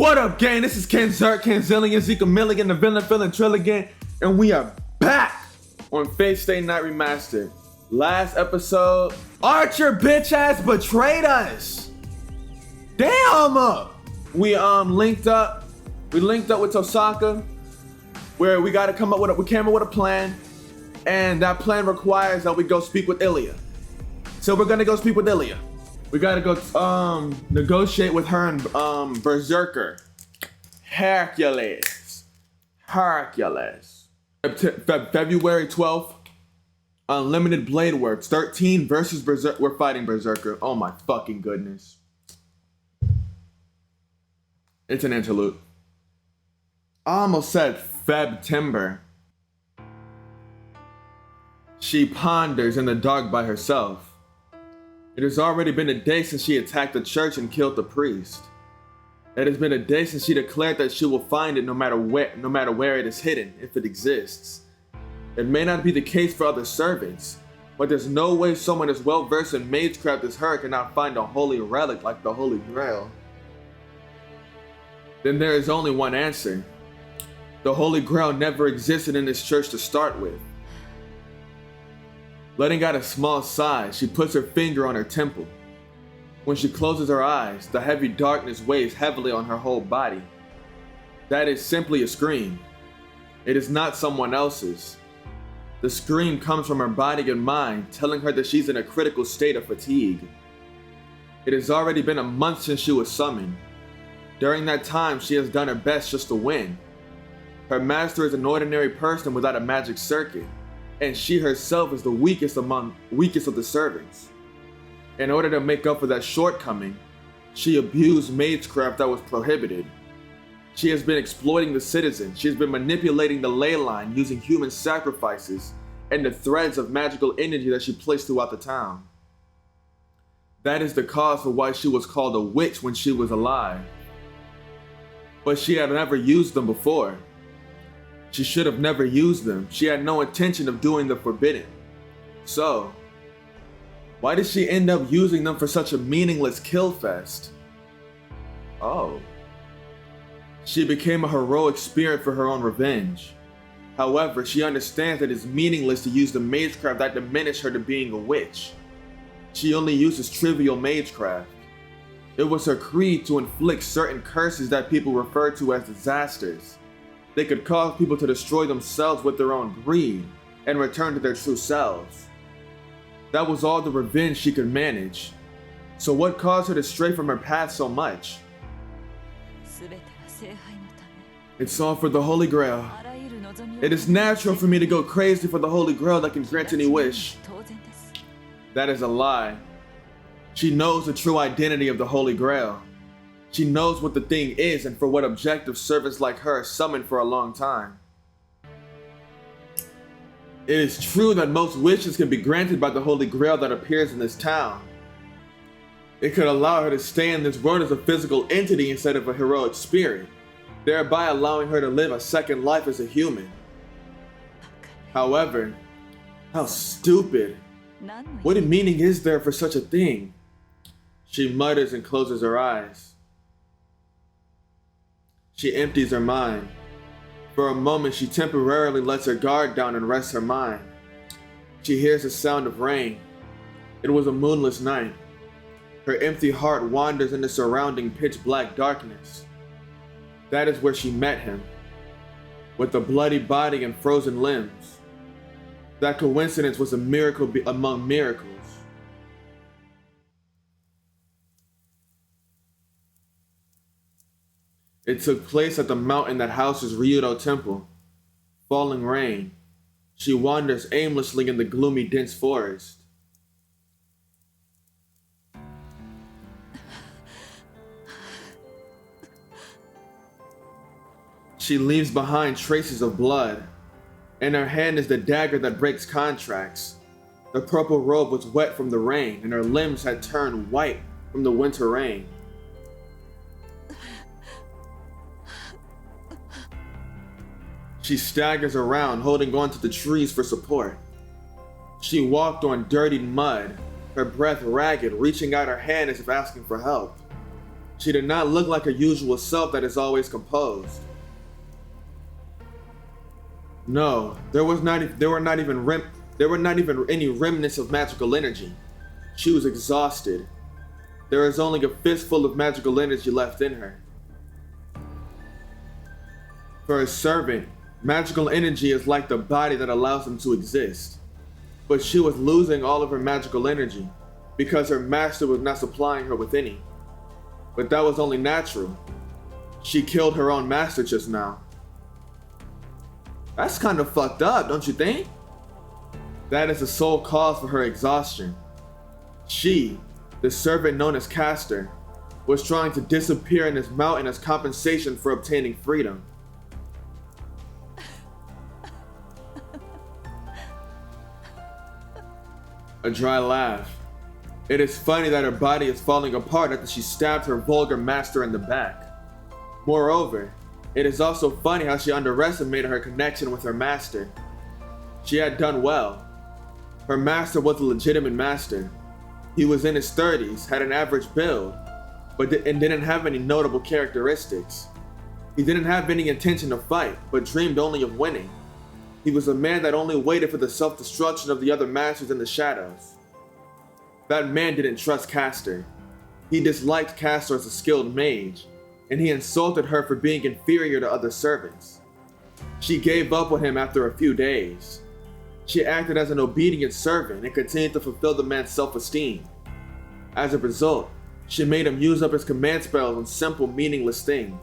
What up, gang? This is KenZerk, Kanzillion, Zika Milligan, the Villain Feeling Trilligan, and we are back on Fate Stay Night Remastered. Last episode, Archer bitch ass betrayed us. Damn! We linked up. We linked up with Tosaka, where we got to come up with we came up with a plan, and that plan requires that we go speak with Ilya. So we're gonna go speak with Ilya. We gotta go negotiate with her and Berserker. Hercules. February 12th. Unlimited Blade Works. 13 versus Berserker. We're fighting Berserker. Oh my fucking goodness. It's an interlude. I almost said Feb-timber. She ponders in the dark by herself. It has already been a day since she attacked the church and killed the priest. It has been a day since she declared that she will find it no matter where it is hidden, if it exists. It may not be the case for other servants, but there's no way someone as well versed in magecraft as her cannot find a holy relic like the Holy Grail. Then there is only one answer. The Holy Grail never existed in this church to start with. Letting out a small sigh, she puts her finger on her temple. When she closes her eyes, the heavy darkness weighs heavily on her whole body. That is simply a scream. It is not someone else's. The scream comes from her body and mind, telling her that she's in a critical state of fatigue. It has already been a month since she was summoned. During that time, she has done her best just to win. Her master is an ordinary person without a magic circuit, and she herself is the weakest of the servants. In order to make up for that shortcoming, she abused magecraft that was prohibited. She has been exploiting the citizens. She has been manipulating the ley line using human sacrifices and the threads of magical energy that she placed throughout the town. That is the cause for why she was called a witch when she was alive. But she had never used them before. She should have never used them. She had no intention of doing the forbidden. So, why did she end up using them for such a meaningless kill fest? Oh. She became a heroic spirit for her own revenge. However, she understands that it's meaningless to use the magecraft that diminished her to being a witch. She only uses trivial magecraft. It was her creed to inflict certain curses that people refer to as disasters. They could cause people to destroy themselves with their own greed and return to their true selves. That was all the revenge she could manage. So what caused her to stray from her path so much? It's all for the Holy Grail. It is natural for me to go crazy for the Holy Grail that can grant any wish. That is a lie. She knows the true identity of the Holy Grail. She knows what the thing is and for what objective servants like her are summoned for a long time. It is true that most wishes can be granted by the Holy Grail that appears in this town. It could allow her to stay in this world as a physical entity instead of a heroic spirit, thereby allowing her to live a second life as a human. However, how stupid. What meaning is there for such a thing? She mutters and closes her eyes. She empties her mind. For a moment, she temporarily lets her guard down and rests her mind. She hears the sound of rain. It was a moonless night. Her empty heart wanders in the surrounding pitch-black darkness. That is where she met him, with a bloody body and frozen limbs. That coincidence was a miracle among miracles. It took place at the mountain that houses Ryudo Temple. Falling rain. She wanders aimlessly in the gloomy, dense forest. She leaves behind traces of blood. In her hand is the dagger that breaks contracts. The purple robe was wet from the rain, and her limbs had turned white from the winter rain. She staggers around, holding on to the trees for support. She walked on dirtied mud, her breath ragged, reaching out her hand as if asking for help. She did not look like her usual self that is always composed. No, there were not even any remnants of magical energy. She was exhausted. There is only a fistful of magical energy left in her. For a servant, magical energy is like the body that allows them to exist. But she was losing all of her magical energy because her master was not supplying her with any. But that was only natural. She killed her own master just now. That's kind of fucked up, don't you think? That is the sole cause for her exhaustion. She, the servant known as Castor, was trying to disappear in this mountain as compensation for obtaining freedom. A dry laugh. It is funny that her body is falling apart after she stabbed her vulgar master in the back. Moreover, it is also funny how she underestimated her connection with her master. She had done well. Her master was a legitimate master. He was in his 30s, had an average build, and didn't have any notable characteristics. He didn't have any intention to fight, but dreamed only of winning. He was a man that only waited for the self-destruction of the other masters in the shadows. That man didn't trust Castor. He disliked Castor as a skilled mage, and he insulted her for being inferior to other servants. She gave up on him after a few days. She acted as an obedient servant and continued to fulfill the man's self-esteem. As a result, she made him use up his command spells on simple, meaningless things.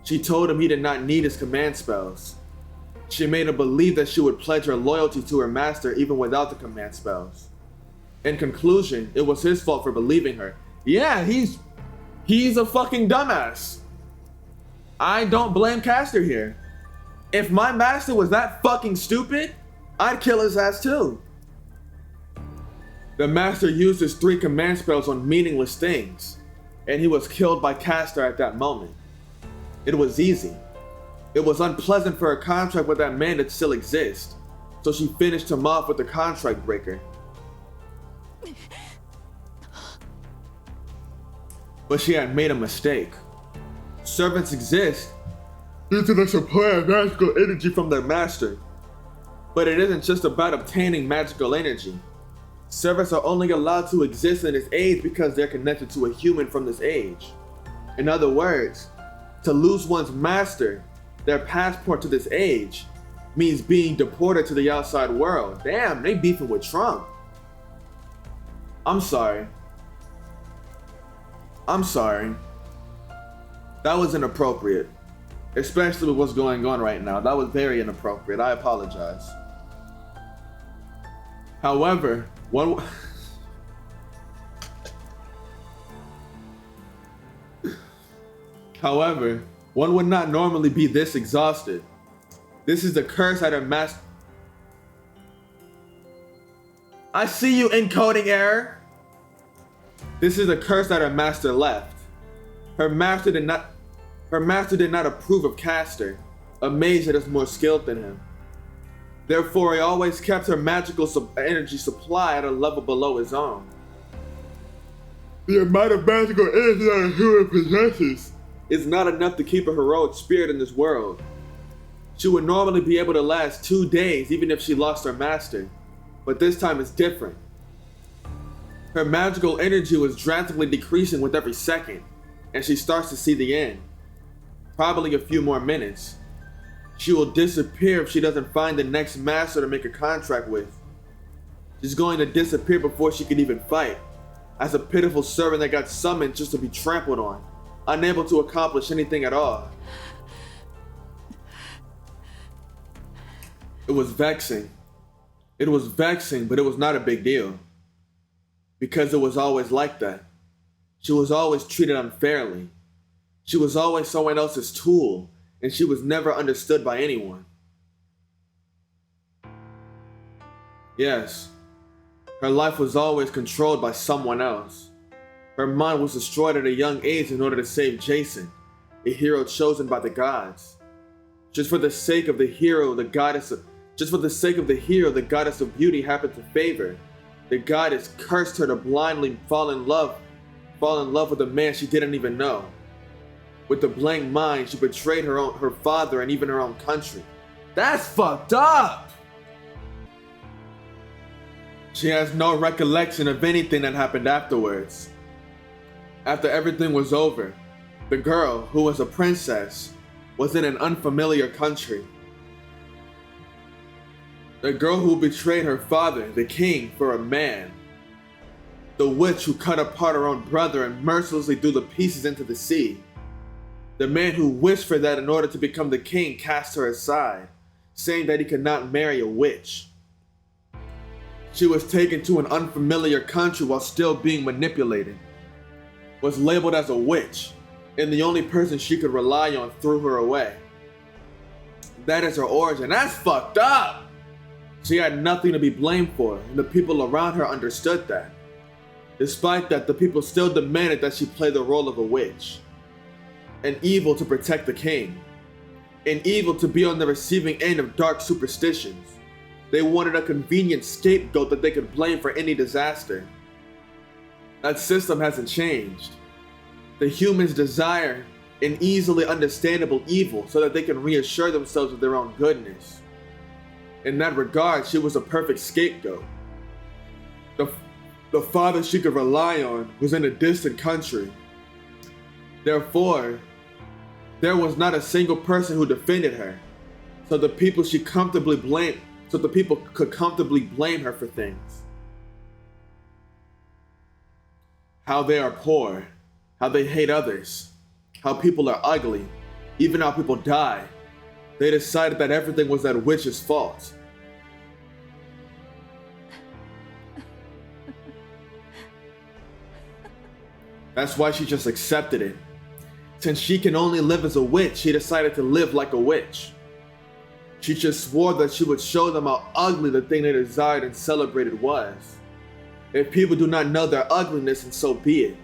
She told him he did not need his command spells. She made him believe that she would pledge her loyalty to her master even without the command spells. In conclusion, it was his fault for believing her. Yeah, he's a fucking dumbass. I don't blame Castor here. If my master was that fucking stupid, I'd kill his ass too. The master used his 3 command spells on meaningless things, and he was killed by Castor at that moment. It was easy. It was unpleasant for her contract with that man to still exist, so she finished him off with the contract breaker. But she had made a mistake. Servants exist due to the supply of magical energy from their master. But it isn't just about obtaining magical energy. Servants are only allowed to exist in this age because they're connected to a human from this age. In other words, to lose one's master, their passport to this age, means being deported to the outside world. Damn, they beefing with Trump. I'm sorry. That was inappropriate. Especially with what's going on right now. That was very inappropriate. I apologize. However, one would not normally be this exhausted. This is the curse at her master. I see you, encoding error. This is the curse that her master left. Her master did not approve of Castor, a mage that is more skilled than him. Therefore, he always kept her magical energy supply at a level below his own. The amount of magical energy that a human possesses is not enough to keep a heroic spirit in this world. She would normally be able to last 2 days even if she lost her master, but this time it's different. Her magical energy was drastically decreasing with every second, and she starts to see the end. Probably a few more minutes. She will disappear if she doesn't find the next master to make a contract with. She's going to disappear before she can even fight, as a pitiful servant that got summoned just to be trampled on, unable to accomplish anything at all. It was vexing. It was vexing, but it was not a big deal. Because it was always like that. She was always treated unfairly. She was always someone else's tool, and she was never understood by anyone. Yes, her life was always controlled by someone else. Her mind was destroyed at a young age in order to save Jason, a hero chosen by the gods. Just for the sake of the hero, the goddess of beauty happened to favor. The goddess cursed her to blindly fall in love fall in love with a man she didn't even know. With a blank mind, she betrayed her father and even her own country. That's fucked up! She has no recollection of anything that happened afterwards. After everything was over, the girl, who was a princess, was in an unfamiliar country. The girl who betrayed her father, the king, for a man. The witch who cut apart her own brother and mercilessly threw the pieces into the sea. The man who wished for that in order to become the king cast her aside, saying that he could not marry a witch. She was taken to an unfamiliar country while still being manipulated, was labeled as a witch, and the only person she could rely on threw her away. That is her origin. That's fucked up! She had nothing to be blamed for, and the people around her understood that. Despite that, the people still demanded that she play the role of a witch. An evil to protect the king. An evil to be on the receiving end of dark superstitions. They wanted a convenient scapegoat that they could blame for any disaster. That system hasn't changed. The humans desire an easily understandable evil so that they can reassure themselves of their own goodness. In that regard, she was a perfect scapegoat. The father she could rely on was in a distant country. Therefore, there was not a single person who defended her, so the people could comfortably blame her for things. How they are poor, how they hate others, how people are ugly, even how people die. They decided that everything was that witch's fault. That's why she just accepted it. Since she can only live as a witch, she decided to live like a witch. She just swore that she would show them how ugly the thing they desired and celebrated was. If people do not know their ugliness, and so be it.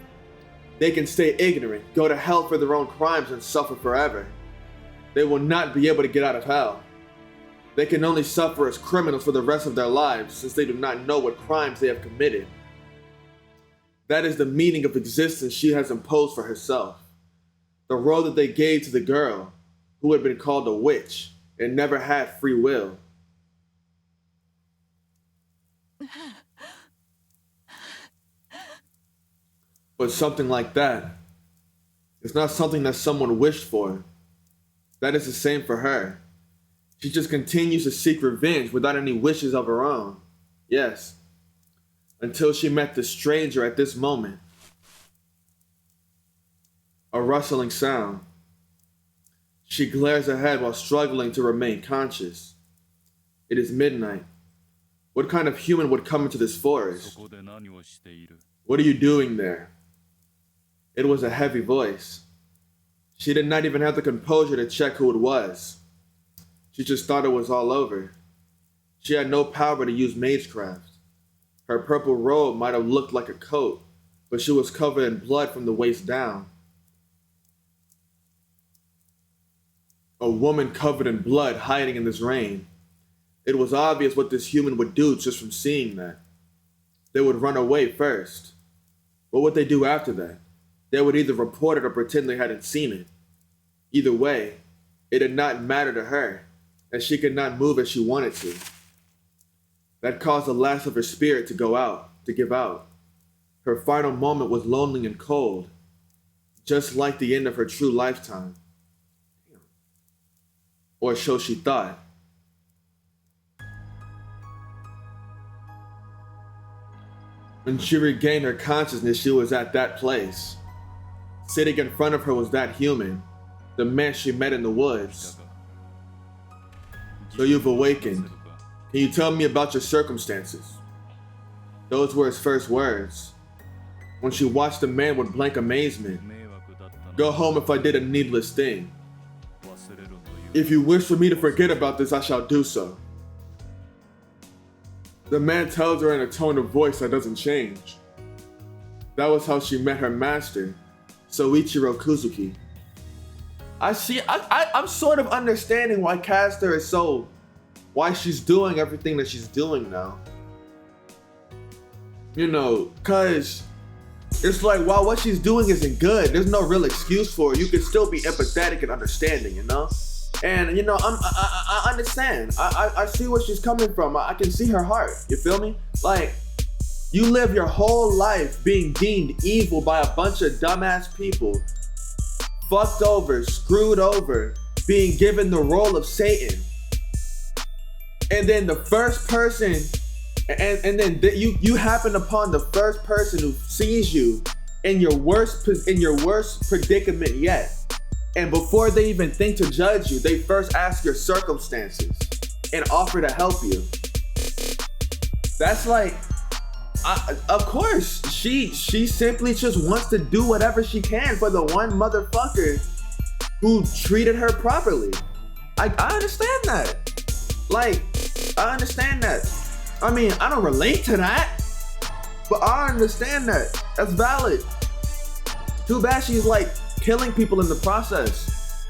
They can stay ignorant, go to hell for their own crimes, and suffer forever. They will not be able to get out of hell. They can only suffer as criminals for the rest of their lives, since they do not know what crimes they have committed. That is the meaning of existence she has imposed for herself. The role that they gave to the girl, who had been called a witch, and never had free will. But something like that, it's not something that someone wished for. That is the same for her. She just continues to seek revenge without any wishes of her own. Yes. Until she met the stranger at this moment. A rustling sound. She glares ahead while struggling to remain conscious. It is midnight. What kind of human would come into this forest? What are you doing there? It was a heavy voice. She did not even have the composure to check who it was. She just thought it was all over. She had no power to use magecraft. Her purple robe might have looked like a coat, but she was covered in blood from the waist down. A woman covered in blood hiding in this rain. It was obvious what this human would do just from seeing that. They would run away first. What would they do after that? They would either report it or pretend they hadn't seen it. Either way, it did not matter to her, as she could not move as she wanted to. That caused the last of her spirit to give out. Her final moment was lonely and cold, just like the end of her true lifetime. Or so she thought. When she regained her consciousness, she was at that place. Sitting in front of her was that human, the man she met in the woods. So you've awakened. Can you tell me about your circumstances? Those were his first words. When she watched the man with blank amazement. Go home if I did a needless thing. If you wish for me to forget about this, I shall do so. The man tells her in a tone of voice that doesn't change. That was how she met her master, Soichiro Kuzuki. I'm sort of understanding why Caster is why she's doing everything that she's doing now. You know, cause It's like, while what she's doing isn't good, there's no real excuse for it. You can still be empathetic and understanding, you know? And, you know, I understand. I see where she's coming from. I can see her heart. You feel me? Like, you live your whole life being deemed evil by a bunch of dumbass people, fucked over, screwed over, being given the role of Satan. And then the first person, and then you happen upon the first person who sees you in your worst predicament yet. And before they even think to judge you, they first ask your circumstances and offer to help you. That's like, of course, she simply just wants to do whatever she can for the one motherfucker who treated her properly. I understand that. Like, I understand that. I mean, I don't relate to that, but I understand that. That's valid. Too bad she's like killing people in the process.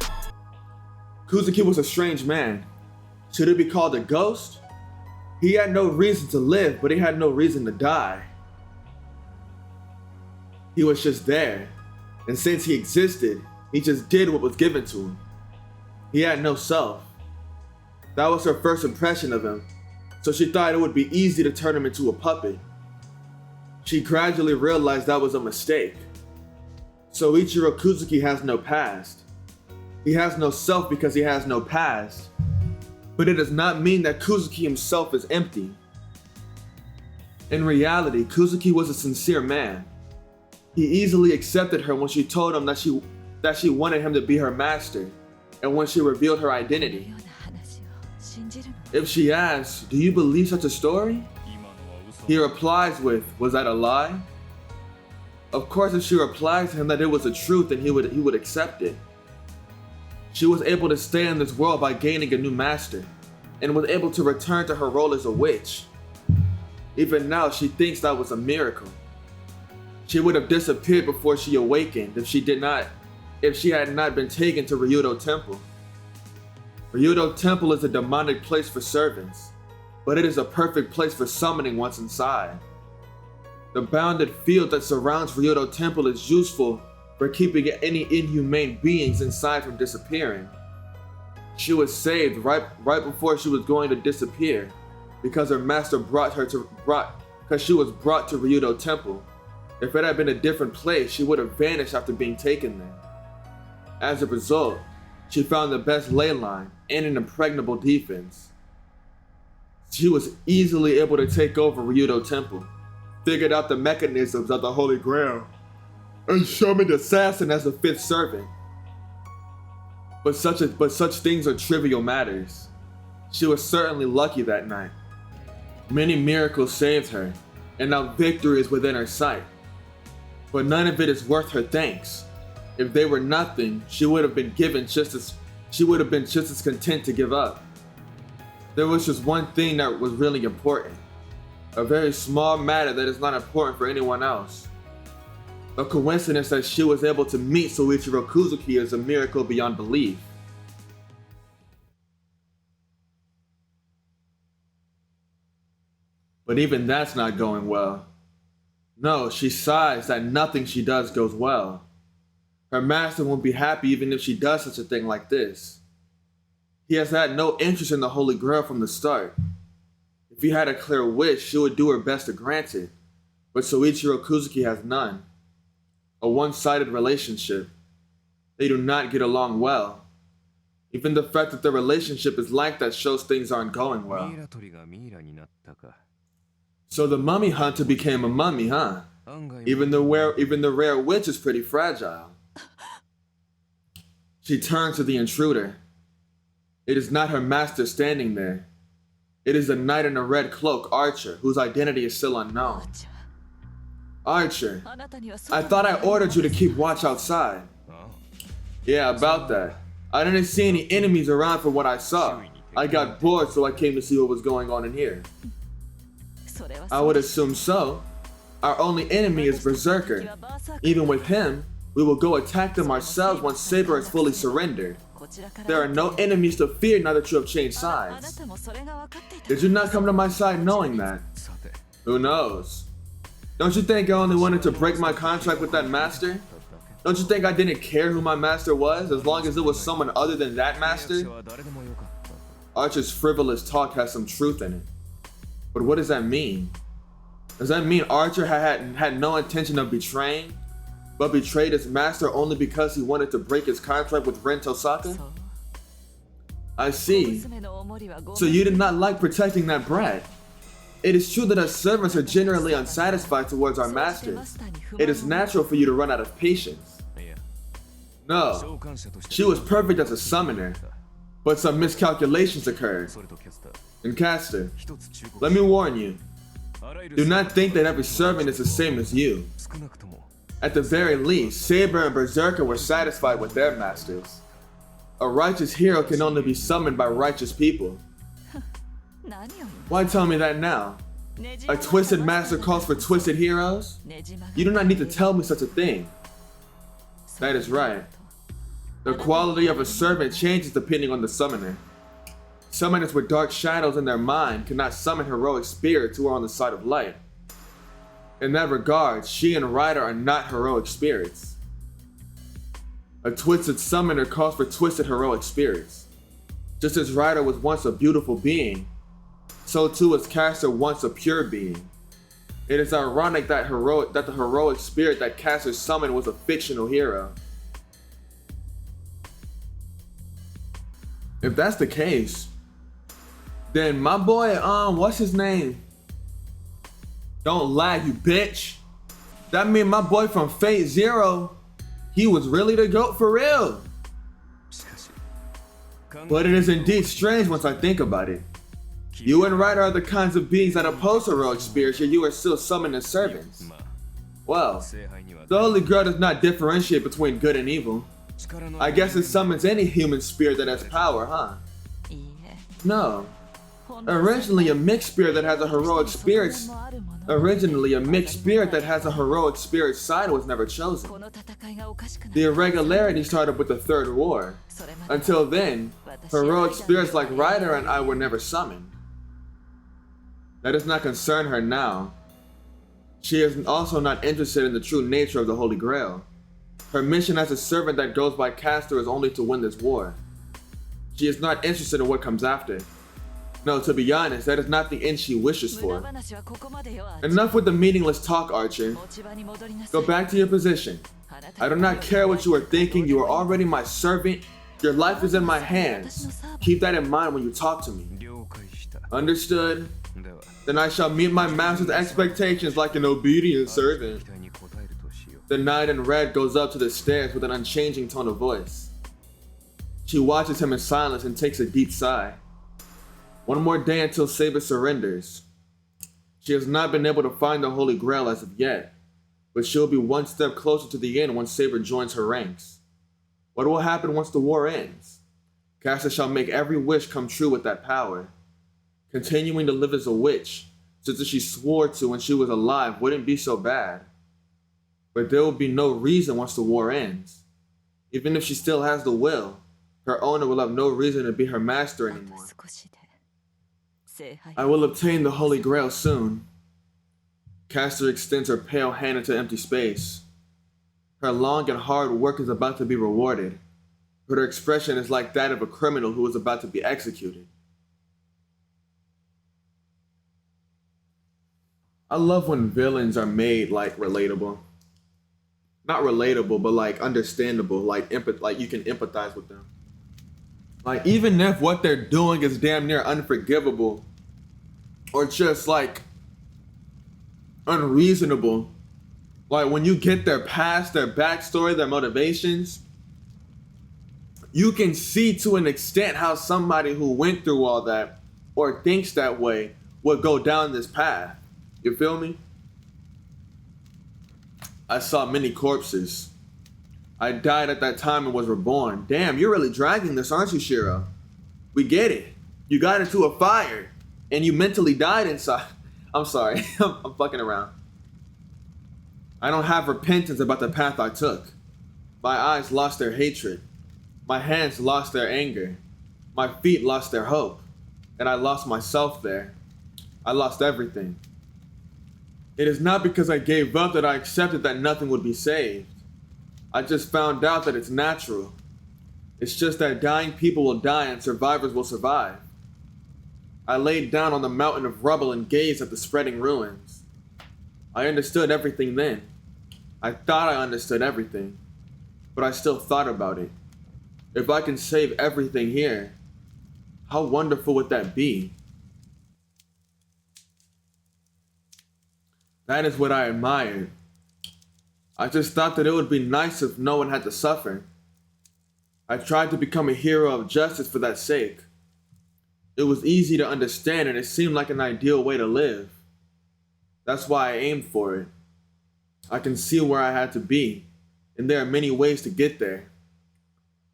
Kuzuki was a strange man. Should it be called a ghost? He had no reason to live, but he had no reason to die. He was just there. And since he existed, he just did what was given to him. He had no self. That was her first impression of him, so she thought it would be easy to turn him into a puppet. She gradually realized that was a mistake. Soichiro Kuzuki has no past. He has no self because he has no past. But it does not mean that Kuzuki himself is empty. In reality, Kuzuki was a sincere man. He easily accepted her when she told him that she wanted him to be her master, and when she revealed her identity. If she asks, "Do you believe such a story?" he replies with, "Was that a lie?" Of course, if she replies to him that it was the truth, then he would accept it. She was able to stay in this world by gaining a new master, and was able to return to her role as a witch. Even now, she thinks that was a miracle. She would have disappeared before she awakened if she had not been taken to Ryudo Temple. Ryudo Temple is a demonic place for servants, but it is a perfect place for summoning once inside. The bounded field that surrounds Ryudo Temple is useful for keeping any inhumane beings inside from disappearing. She was saved right before she was going to disappear because her master because she was brought to Ryudo Temple. If it had been a different place, she would have vanished after being taken there. As a result, she found the best ley line and an impregnable defense. She was easily able to take over Ryudo Temple, figured out the mechanisms of the Holy Grail, and summoned Assassin as the fifth servant. But such things are trivial matters. She was certainly lucky that night. Many miracles saved her, and now victory is within her sight. But none of it is worth her thanks. If they were nothing, she would have been just as content to give up. There was just one thing that was really important. A very small matter that is not important for anyone else. The coincidence that she was able to meet Soichiro Kuzuki is a miracle beyond belief. But even that's not going well. No, she sighs that nothing she does goes well. Her master won't be happy even if she does such a thing like this. He has had no interest in the Holy Grail from the start. If he had a clear wish, she would do her best to grant it, but Soichiro Kuzuki has none. A one-sided relationship. They do not get along well. Even the fact that the relationship is like that shows things aren't going well. So the mummy hunter became a mummy, huh? Even the rare witch is pretty fragile. She turns to the intruder. It is not her master standing there. It is the knight in a red cloak, Archer, whose identity is still unknown. Archer, I thought I ordered you to keep watch outside. Yeah, about that. I didn't see any enemies around from what I saw. I got bored, so I came to see what was going on in here. I would assume so. Our only enemy is Berserker. Even with him, we will go attack them ourselves once Saber has fully surrendered. There are no enemies to fear now that you have changed sides. Did you not come to my side knowing that? Who knows? Don't you think I only wanted to break my contract with that master? Don't you think I didn't care who my master was, as long as it was someone other than that master? Archer's frivolous talk has some truth in it. But what does that mean? Does that mean Archer had no intention of betraying, but betrayed his master only because he wanted to break his contract with Ren Tosaka? I see. So you did not like protecting that brat. It is true that us servants are generally unsatisfied towards our masters. It is natural for you to run out of patience. No, she was perfect as a summoner, but some miscalculations occurred. And Caster, let me warn you, do not think that every servant is the same as you. At the very least, Saber and Berserker were satisfied with their masters. A righteous hero can only be summoned by righteous people. Why tell me that now? A twisted master calls for twisted heroes? You do not need to tell me such a thing. That is right. The quality of a servant changes depending on the summoner. Summoners with dark shadows in their mind cannot summon heroic spirits who are on the side of light. In that regard, she and Ryder are not heroic spirits. A twisted summoner calls for twisted heroic spirits. Just as Ryder was once a beautiful being, so too is Caster once a pure being. It is ironic that the heroic spirit that Caster summoned was a fictional hero. If that's the case, then my boy, what's his name? Don't lag, you bitch. That mean my boy from Fate Zero, he was really the GOAT for real. But it is indeed strange once I think about it. You and Ryder are the kinds of beings that oppose heroic spirits, yet you are still summoning servants. Well, the Holy Grail does not differentiate between good and evil. I guess it summons any human spirit that has power, huh? No. Originally a mixed spirit that has a heroic spirit side was never chosen. The irregularity started with the Third War. Until then, heroic spirits like Ryder and I were never summoned. That does not concern her now. She is also not interested in the true nature of the Holy Grail. Her mission as a servant that goes by Caster is only to win this war. She is not interested in what comes after. No, to be honest, that is not the end she wishes for. Enough with the meaningless talk, Archer. Go back to your position. I do not care what you are thinking, you are already my servant. Your life is in my hands. Keep that in mind when you talk to me. Understood? Then I shall meet my master's expectations like an obedient servant. The knight in red goes up to the stairs with an unchanging tone of voice. She watches him in silence and takes a deep sigh. One more day until Saber surrenders. She has not been able to find the Holy Grail as of yet, but she'll be one step closer to the end once Saber joins her ranks. What will happen once the war ends? Caster shall make every wish come true with that power. Continuing to live as a witch, since she swore to when she was alive, wouldn't be so bad. But there will be no reason once the war ends. Even if she still has the will, her owner will have no reason to be her master anymore. I will obtain the Holy Grail soon. Caster extends her pale hand into empty space. Her long and hard work is about to be rewarded, but her expression is like that of a criminal who is about to be executed. I love when villains are made like relatable. Not relatable, but like understandable, like you can empathize with them. Like even if what they're doing is damn near unforgivable or just like unreasonable, like when you get their past, their backstory, their motivations, you can see to an extent how somebody who went through all that or thinks that way would go down this path. You feel me? I saw many corpses. I died at that time and was reborn. Damn, you're really dragging this, aren't you, Shiro? We get it. You got into a fire and you mentally died inside. I'm sorry, I'm fucking around. I don't have repentance about the path I took. My eyes lost their hatred. My hands lost their anger. My feet lost their hope. And I lost myself there. I lost everything. It is not because I gave up that I accepted that nothing would be saved. I just found out that it's natural. It's just that dying people will die and survivors will survive. I laid down on the mountain of rubble and gazed at the spreading ruins. I understood everything then. I thought I understood everything, but I still thought about it. If I can save everything here, how wonderful would that be? That is what I admired. I just thought that it would be nice if no one had to suffer. I tried to become a hero of justice for that sake. It was easy to understand and it seemed like an ideal way to live. That's why I aimed for it. I can see where I had to be, and there are many ways to get there.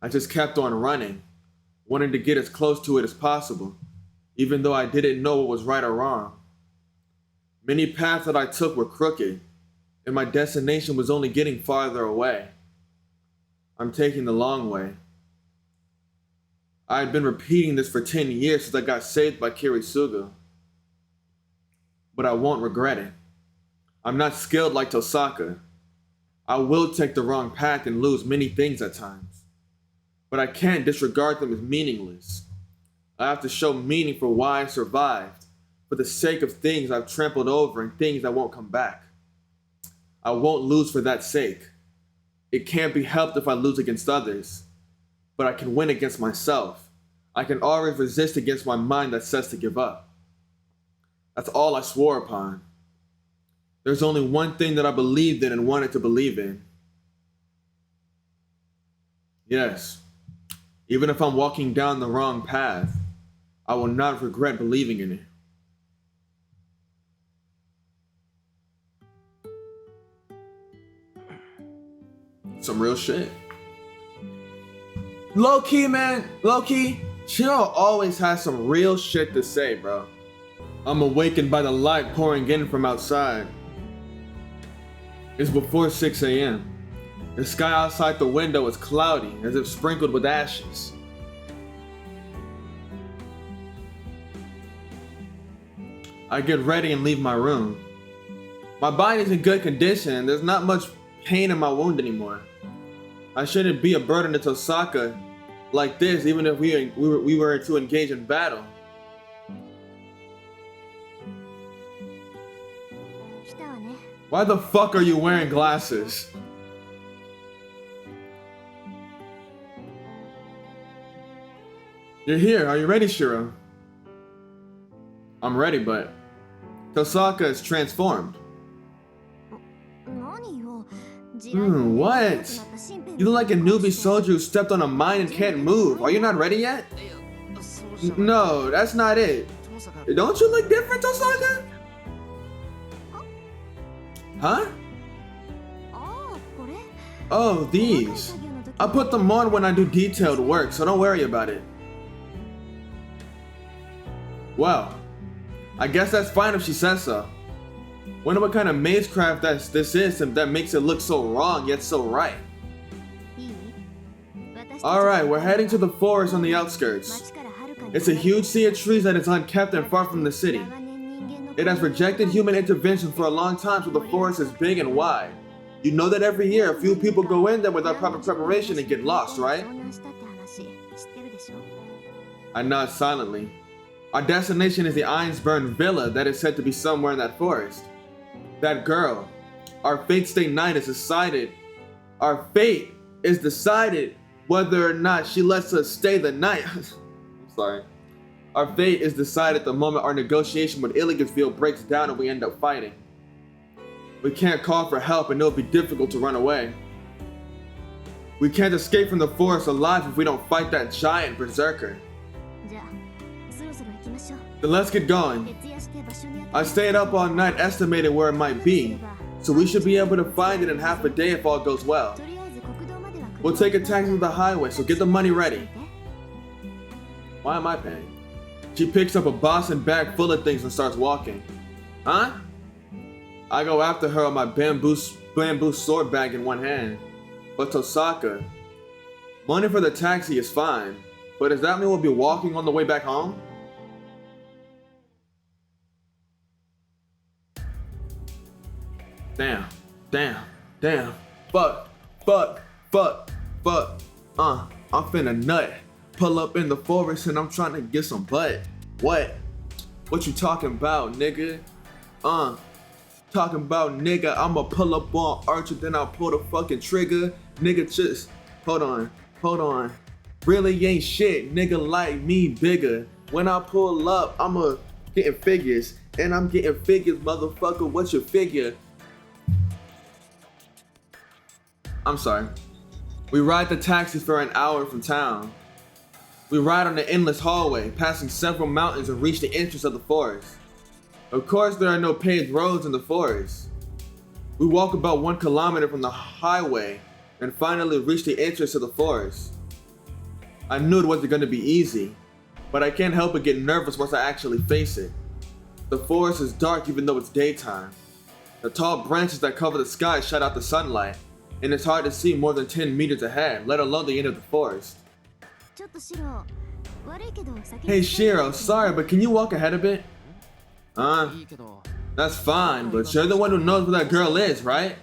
I just kept on running, wanting to get as close to it as possible, even though I didn't know what was right or wrong. Many paths that I took were crooked, and my destination was only getting farther away. I'm taking the long way. I had been repeating this for 10 years since I got saved by Kirisuga. But I won't regret it. I'm not skilled like Tosaka. I will take the wrong path and lose many things at times. But I can't disregard them as meaningless. I have to show meaning for why I survived, for the sake of things I've trampled over and things that won't come back. I won't lose for that sake. It can't be helped if I lose against others. But I can win against myself. I can always resist against my mind that says to give up. That's all I swore upon. There's only one thing that I believed in and wanted to believe in. Yes, even if I'm walking down the wrong path, I will not regret believing in it. Some real shit. Low-key, man, low-key, Shiro always has some real shit to say, bro. I'm awakened by the light pouring in from outside. It's before 6 a.m. The sky outside the window is cloudy, as if sprinkled with ashes. I get ready and leave my room. My body's in good condition and there's not much pain in my wound anymore. I shouldn't be a burden to Tosaka like this even if we were to engage in battle. Why the fuck are you wearing glasses? You're here, are you ready, Shiro? I'm ready, but Tosaka is transformed. What? You look like a newbie soldier who stepped on a mine and can't move. Are you not ready yet? No, that's not it. Don't you look different, Tosaka? Huh? Oh, these. I put them on when I do detailed work, so don't worry about it. Well, I guess that's fine if she says so. Wonder what kind of mazecraft this is and that makes it look so wrong yet so right. Alright, we're heading to the forest on the outskirts. It's a huge sea of trees that is unkept and far from the city. It has rejected human intervention for a long time, so the forest is big and wide. You know that every year a few people go in there without proper preparation and get lost, right? I nod silently. Our destination is the Einsburn Villa that is said to be somewhere in that forest. That girl, our fate stay night is decided. Our fate is decided whether or not she lets us stay the night. I'm sorry. Our fate is decided the moment our negotiation with Iligasville breaks down and we end up fighting. We can't call for help and it'll be difficult to run away. We can't escape from the forest alive if we don't fight that giant berserker. Then let's get going. I stayed up all night estimating where it might be, so we should be able to find it in half a day if all goes well. We'll take a taxi to the highway, so get the money ready. Why am I paying? She picks up a Boston bag full of things and starts walking. Huh? I go after her with my bamboo sword bag in one hand. But Tosaka, money for the taxi is fine, but does that mean we'll be walking on the way back home? Damn. Fuck. I'm finna nut. Pull up in the forest and I'm trying to get some butt. What? What you talking about, nigga? Talking about, nigga, I'ma pull up on Archer, then I'll pull the fucking trigger. Nigga, just, hold on. Really ain't shit, nigga like me bigger. When I pull up, I'ma getting figures. And I'm getting figures, motherfucker, what's your figure? I'm sorry. We ride the taxi for an hour from town. We ride on the endless hallway, passing several mountains and reach the entrance of the forest. Of course, there are no paved roads in the forest. We walk about 1 kilometer from the highway and finally reach the entrance of the forest. I knew it wasn't going to be easy, but I can't help but get nervous once I actually face it. The forest is dark even though it's daytime. The tall branches that cover the sky shut out the sunlight, and it's hard to see more than 10 meters ahead, let alone the end of the forest. Hey Shiro, sorry, but can you walk ahead a bit? That's fine, but you're the one who knows where that girl is, right?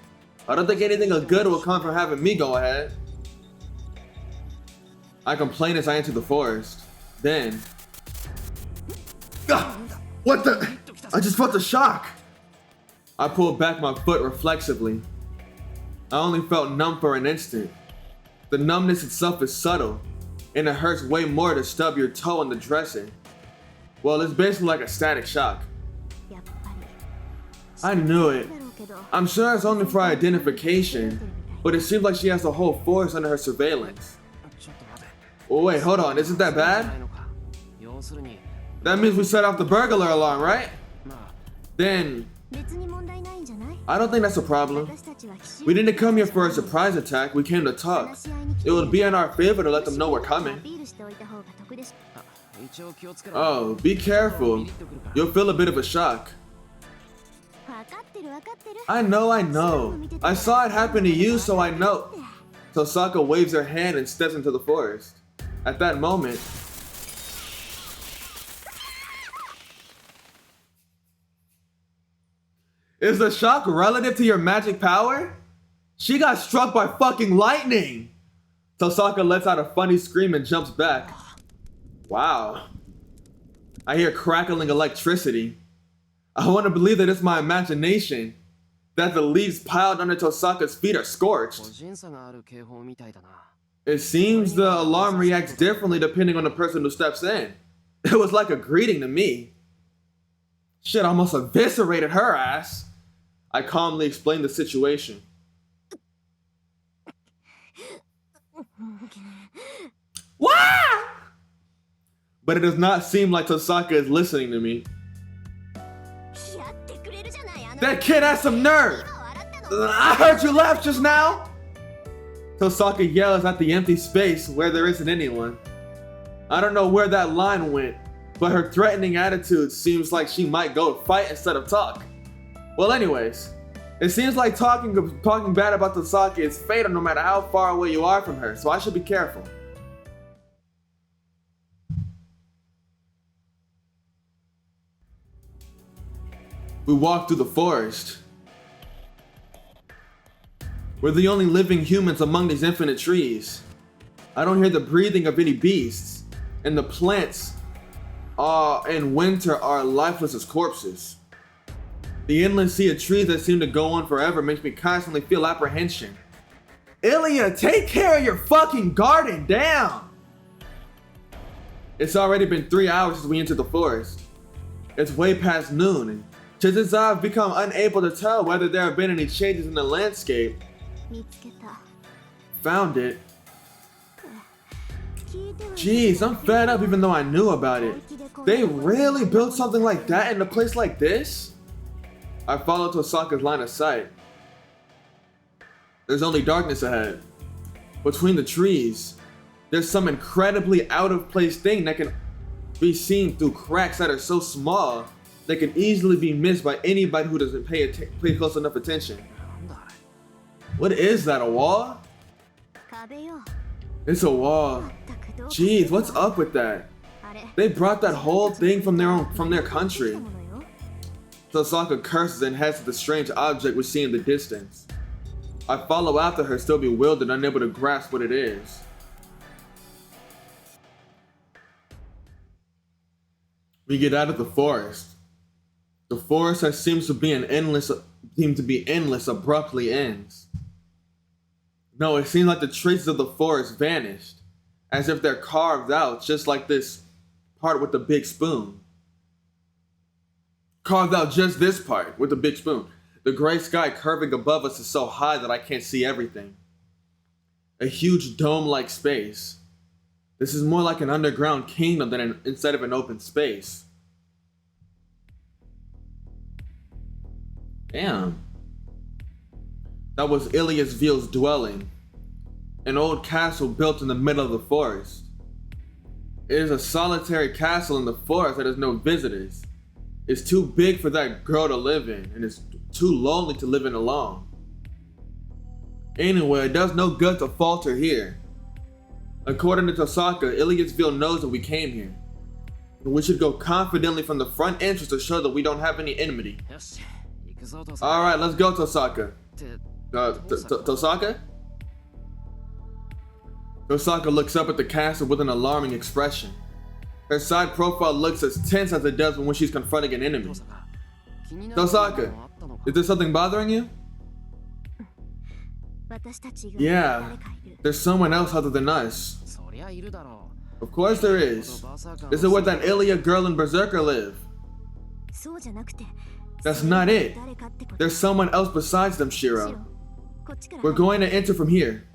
I don't think anything good will come from having me go ahead. I complain as I enter the forest. Then... What the? I just felt a shock! I pulled back my foot reflexively. I only felt numb for an instant. The numbness itself is subtle, and it hurts way more to stub your toe on the dresser. Well, it's basically like a static shock. I knew it. I'm sure it's only for identification, but it seems like she has the whole forest under her surveillance. Oh wait, hold on, isn't that bad? That means we set off the burglar alarm, right? Then... I don't think that's a problem. We didn't come here for a surprise attack, we came to talk. It would be in our favor to let them know we're coming. Oh, be careful. You'll feel a bit of a shock. I know. I saw it happen to you, so I know. Tosaka waves her hand and steps into the forest. At that moment... Is the shock relative to your magic power? She got struck by fucking lightning! Tosaka lets out a funny scream and jumps back. Wow. I hear crackling electricity. I want to believe that it's my imagination, that the leaves piled under Tosaka's feet are scorched. It seems the alarm reacts differently depending on the person who steps in. It was like a greeting to me. Shit almost eviscerated her ass. I calmly explained the situation. What? But it does not seem like Tosaka is listening to me. That kid has some nerve! I heard you laugh just now! Tosaka yells at the empty space where there isn't anyone. I don't know where that line went, but her threatening attitude seems like she might go fight instead of talk. Well anyways, it seems like talking bad about Tosaka is fatal no matter how far away you are from her, so I should be careful. We walk through the forest. We're the only living humans among these infinite trees. I don't hear the breathing of any beasts, and the plants in winter are lifeless as corpses. The endless sea of trees that seem to go on forever makes me constantly feel apprehension. Ilya, take care of your fucking garden, damn! It's already been 3 hours since we entered the forest. It's way past noon, and just as I've become unable to tell whether there have been any changes in the landscape. Found it. Jeez, I'm fed up even though I knew about it. They really built something like that in a place like this? I followed Tosaka's line of sight. There's only darkness ahead. Between the trees, there's some incredibly out of place thing that can be seen through cracks that are so small that can easily be missed by anybody who doesn't pay close enough attention. What is that, a wall? It's a wall. Jeez, what's up with that? They brought that whole thing from their country. Tosaka curses and heads to the strange object we see in the distance. I follow after her, still bewildered, unable to grasp what it is. We get out of the forest. The forest that seems to be endless abruptly ends. No, it seems like the traces of the forest vanished, as if they're carved out, just like this part with the big spoon. Carved out just this part with the big spoon. The gray sky curving above us is so high that I can't see everything. A huge dome-like space. This is more like an underground kingdom instead of an open space. Damn. That was Ilias Veal's dwelling. An old castle built in the middle of the forest. It is a solitary castle in the forest that has no visitors. It's too big for that girl to live in, and it's too lonely to live in alone. Anyway, it does no good to falter here. According to Tosaka, Ilias Veal knows that we came here. We should go confidently from the front entrance to show that we don't have any enmity. Alright, let's go, Tosaka. Tosaka? Tosaka looks up at the castle with an alarming expression. Her side profile looks as tense as it does when she's confronting an enemy. Tosaka, is there something bothering you? Yeah, there's someone else other than us. Of course there is. This is where that Ilia girl and Berserker live. That's not it. There's someone else besides them, Shiro. We're going to enter from here.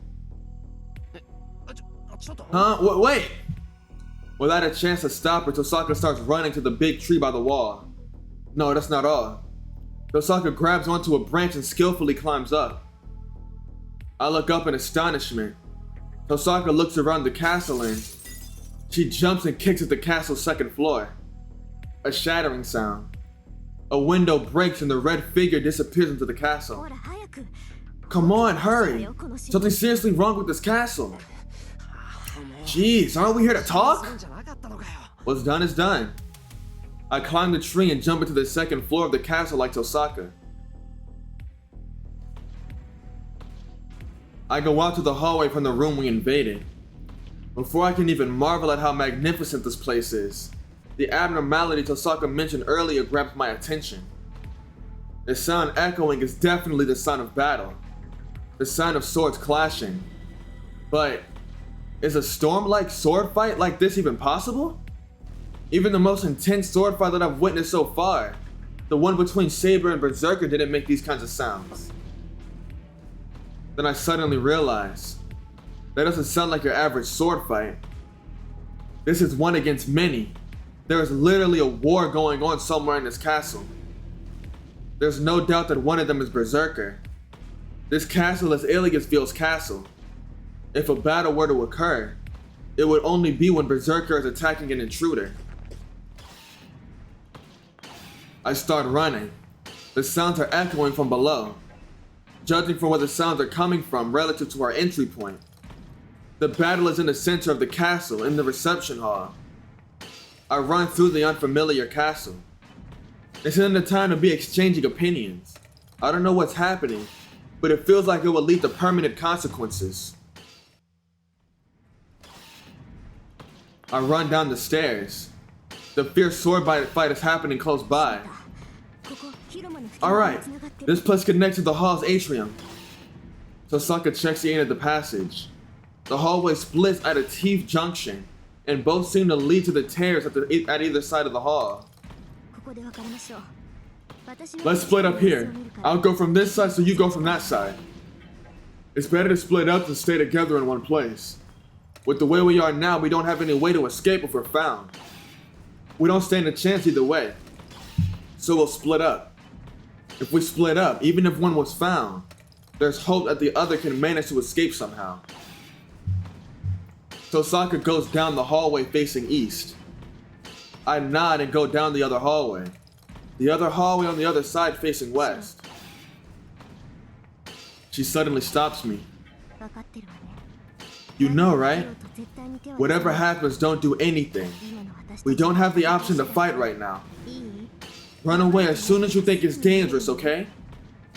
Huh? Wait! Without a chance to stop her, Tosaka starts running to the big tree by the wall. No, that's not all. Tosaka grabs onto a branch and skillfully climbs up. I look up in astonishment. Tosaka looks around the castle and she jumps and kicks at the castle's second floor. A shattering sound. A window breaks and the red figure disappears into the castle. Come on, hurry! Something seriously wrong with this castle. Jeez, aren't we here to talk? What's done is done. I climb the tree and jump into the second floor of the castle like Tosaka. I go out to the hallway from the room we invaded. Before I can even marvel at how magnificent this place is, the abnormality Tosaka mentioned earlier grabs my attention. The sound echoing is definitely the sound of battle. The sound of swords clashing. But is a storm-like sword fight like this even possible? Even the most intense sword fight that I've witnessed so far, the one between Saber and Berserker, didn't make these kinds of sounds. Then I suddenly realize, that doesn't sound like your average sword fight. This is one against many. There is literally a war going on somewhere in this castle. There's no doubt that one of them is Berserker. This castle is Ilias Veal's castle. If a battle were to occur, it would only be when Berserker is attacking an intruder. I start running. The sounds are echoing from below. Judging from where the sounds are coming from relative to our entry point, the battle is in the center of the castle, in the reception hall. I run through the unfamiliar castle. This isn't the time to be exchanging opinions. I don't know what's happening, but it feels like it will lead to permanent consequences. I run down the stairs. The fierce sword fight is happening close by. Alright, this place connects to the hall's atrium. Tosaka checks the end of the passage. The hallway splits at a T junction, and both seem to lead to the terrace at either side of the hall. Let's split up here. I'll go from this side so you go from that side. It's better to split up than stay together in one place. With the way we are now, we don't have any way to escape if we're found. We don't stand a chance either way. So we'll split up. If we split up, even if one was found, there's hope that the other can manage to escape somehow. Tosaka goes down the hallway facing east. I nod and go down the other hallway. The other hallway on the other side facing west. She suddenly stops me. You know, right? Whatever happens, don't do anything. We don't have the option to fight right now. Run away as soon as you think it's dangerous, okay?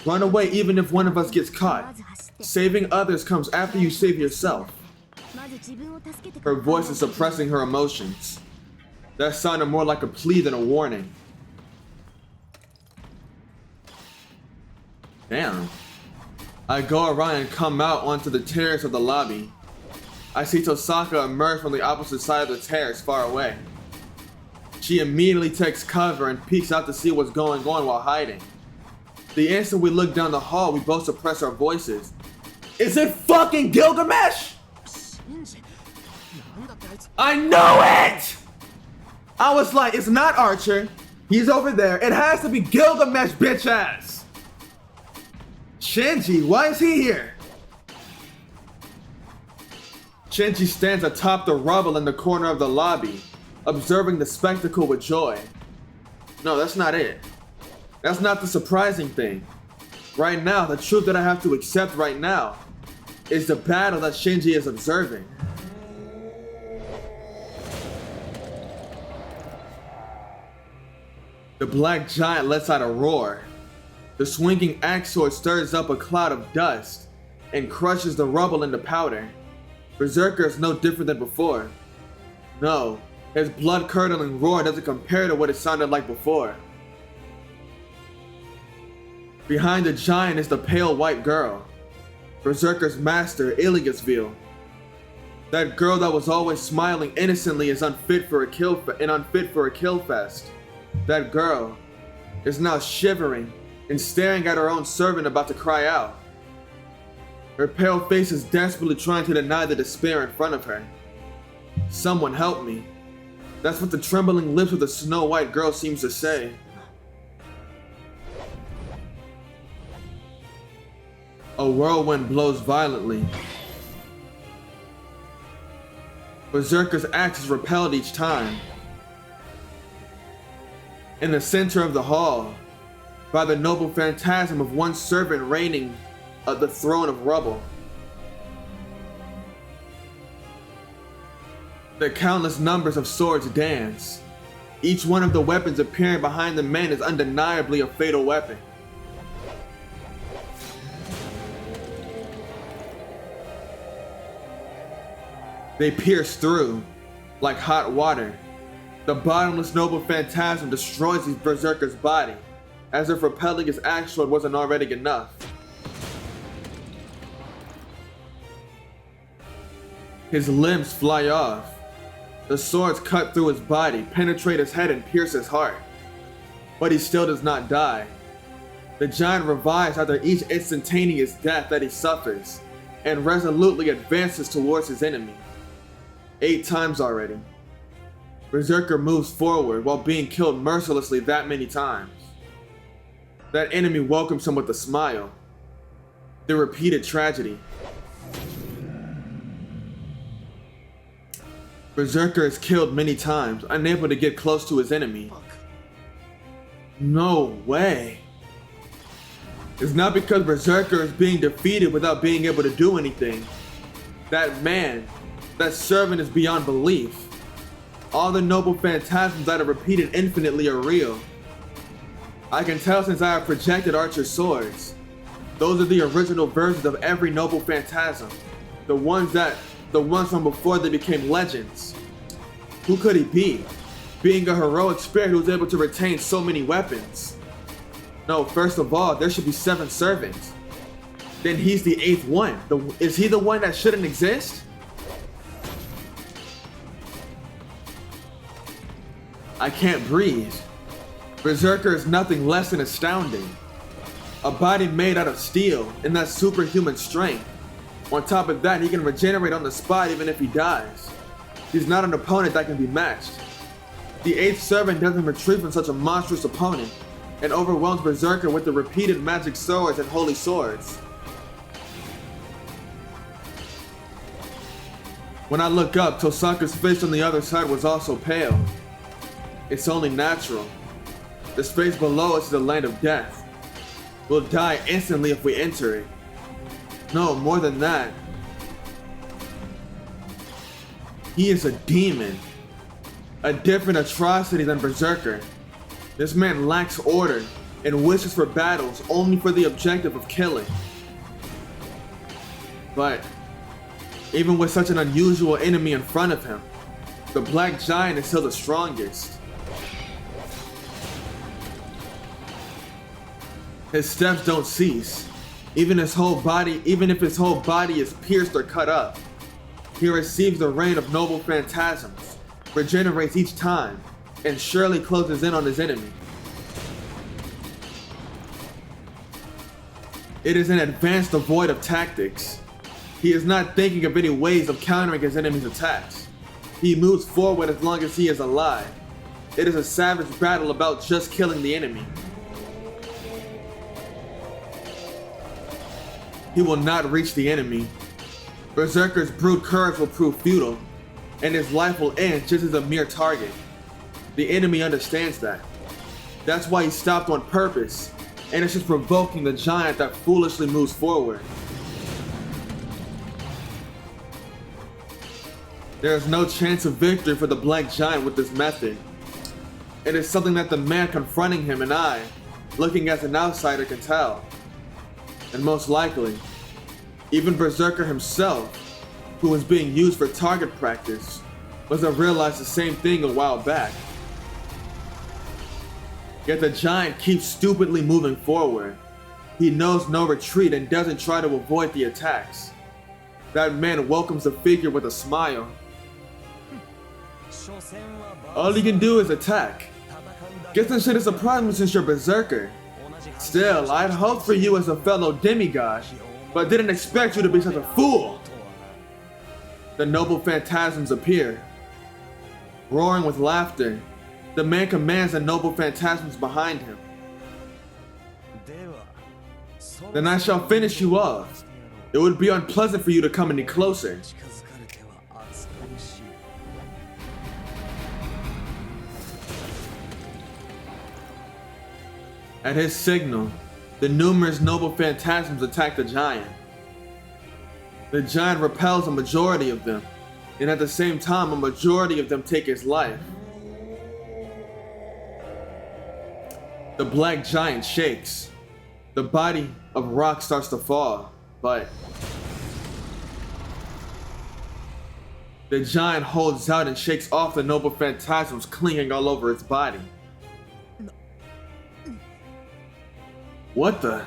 Run away even if one of us gets caught. Saving others comes after you save yourself. Her voice is suppressing her emotions. That sounded more like a plea than a warning. Damn. I go around and come out onto the terrace of the lobby. I see Tosaka emerge from the opposite side of the terrace far away. She immediately takes cover and peeks out to see what's going on while hiding. The instant we look down the hall, we both suppress our voices. Is it fucking Gilgamesh? I know it! I was like, it's not Archer. He's over there. It has to be Gilgamesh, bitch ass. Shinji, why is he here? Shinji stands atop the rubble in the corner of the lobby, observing the spectacle with joy. No, that's not it. That's not the surprising thing. Right now, the truth that I have to accept right now is the battle that Shinji is observing. The black giant lets out a roar. The swinging axe sword stirs up a cloud of dust and crushes the rubble into powder. Berserker is no different than before. No, his blood-curdling roar doesn't compare to what it sounded like before. Behind the giant is the pale white girl, Berserker's master, Iliasville. That girl that was always smiling innocently is unfit for a kill fest. That girl is now shivering and staring at her own servant about to cry out. Her pale face is desperately trying to deny the despair in front of her. Someone help me. That's what the trembling lips of the Snow White girl seems to say. A whirlwind blows violently. Berserker's axe is repelled each time. In the center of the hall, by the noble phantasm of one servant reigning at the throne of rubble. The countless numbers of swords dance. Each one of the weapons appearing behind the man is undeniably a fatal weapon. They pierce through, like hot water. The bottomless noble phantasm destroys his berserker's body, as if repelling his axe sword wasn't already enough. His limbs fly off. The swords cut through his body, penetrate his head, and pierce his heart. But he still does not die. The giant revives after each instantaneous death that he suffers, and resolutely advances towards his enemy. 8 times already. Berserker moves forward while being killed mercilessly that many times. That enemy welcomes him with a smile. The repeated tragedy. Berserker is killed many times, unable to get close to his enemy. No way. It's not because Berserker is being defeated without being able to do anything. That man, that servant is beyond belief. All the noble phantasms that are repeated infinitely are real. I can tell since I have projected Archer's swords. Those are the original versions of every noble phantasm. The ones from before they became legends. Who could he be? Being a heroic spirit who was able to retain so many weapons. No, first of all, there should be 7 servants. Then he's the 8th one. Is he the one that shouldn't exist? I can't breathe. Berserker is nothing less than astounding. A body made out of steel and that superhuman strength. On top of that, he can regenerate on the spot even if he dies. He's not an opponent that can be matched. The 8th servant doesn't retreat from such a monstrous opponent and overwhelms Berserker with the repeated magic swords and holy swords. When I look up, Tosaka's face on the other side was also pale. It's only natural. The space below us is a land of death. We'll die instantly if we enter it. No, more than that. He is a demon. A different atrocity than Berserker. This man lacks order and wishes for battles only for the objective of killing. But even with such an unusual enemy in front of him, the Black Giant is still the strongest. His steps don't cease. Even if his whole body is pierced or cut up, he receives the rain of noble phantasms, regenerates each time, and surely closes in on his enemy. It is an advance devoid of tactics. He is not thinking of any ways of countering his enemy's attacks. He moves forward as long as he is alive. It is a savage battle about just killing the enemy. He will not reach the enemy. Berserker's brute courage will prove futile, and his life will end just as a mere target. The enemy understands that. That's why he stopped on purpose, and it's just provoking the giant that foolishly moves forward. There is no chance of victory for the Black Giant with this method. It is something that the man confronting him and I, looking as an outsider, can tell. And most likely, even Berserker himself, who was being used for target practice, must have realized the same thing a while back. Yet the giant keeps stupidly moving forward. He knows no retreat and doesn't try to avoid the attacks. That man welcomes the figure with a smile. All you can do is attack. Guess that shit is surprised me since you're Berserker. Still, I'd hoped for you as a fellow demigod, but didn't expect you to be such a fool. The noble phantasms appear. Roaring with laughter, the man commands the noble phantasms behind him. Then I shall finish you off. It would be unpleasant for you to come any closer. At his signal, the numerous noble phantasms attack the giant. The giant repels a majority of them, and at the same time a majority of them take his life. The Black Giant shakes. The body of rock starts to fall, but the giant holds out and shakes off the noble phantasms clinging all over its body. What the?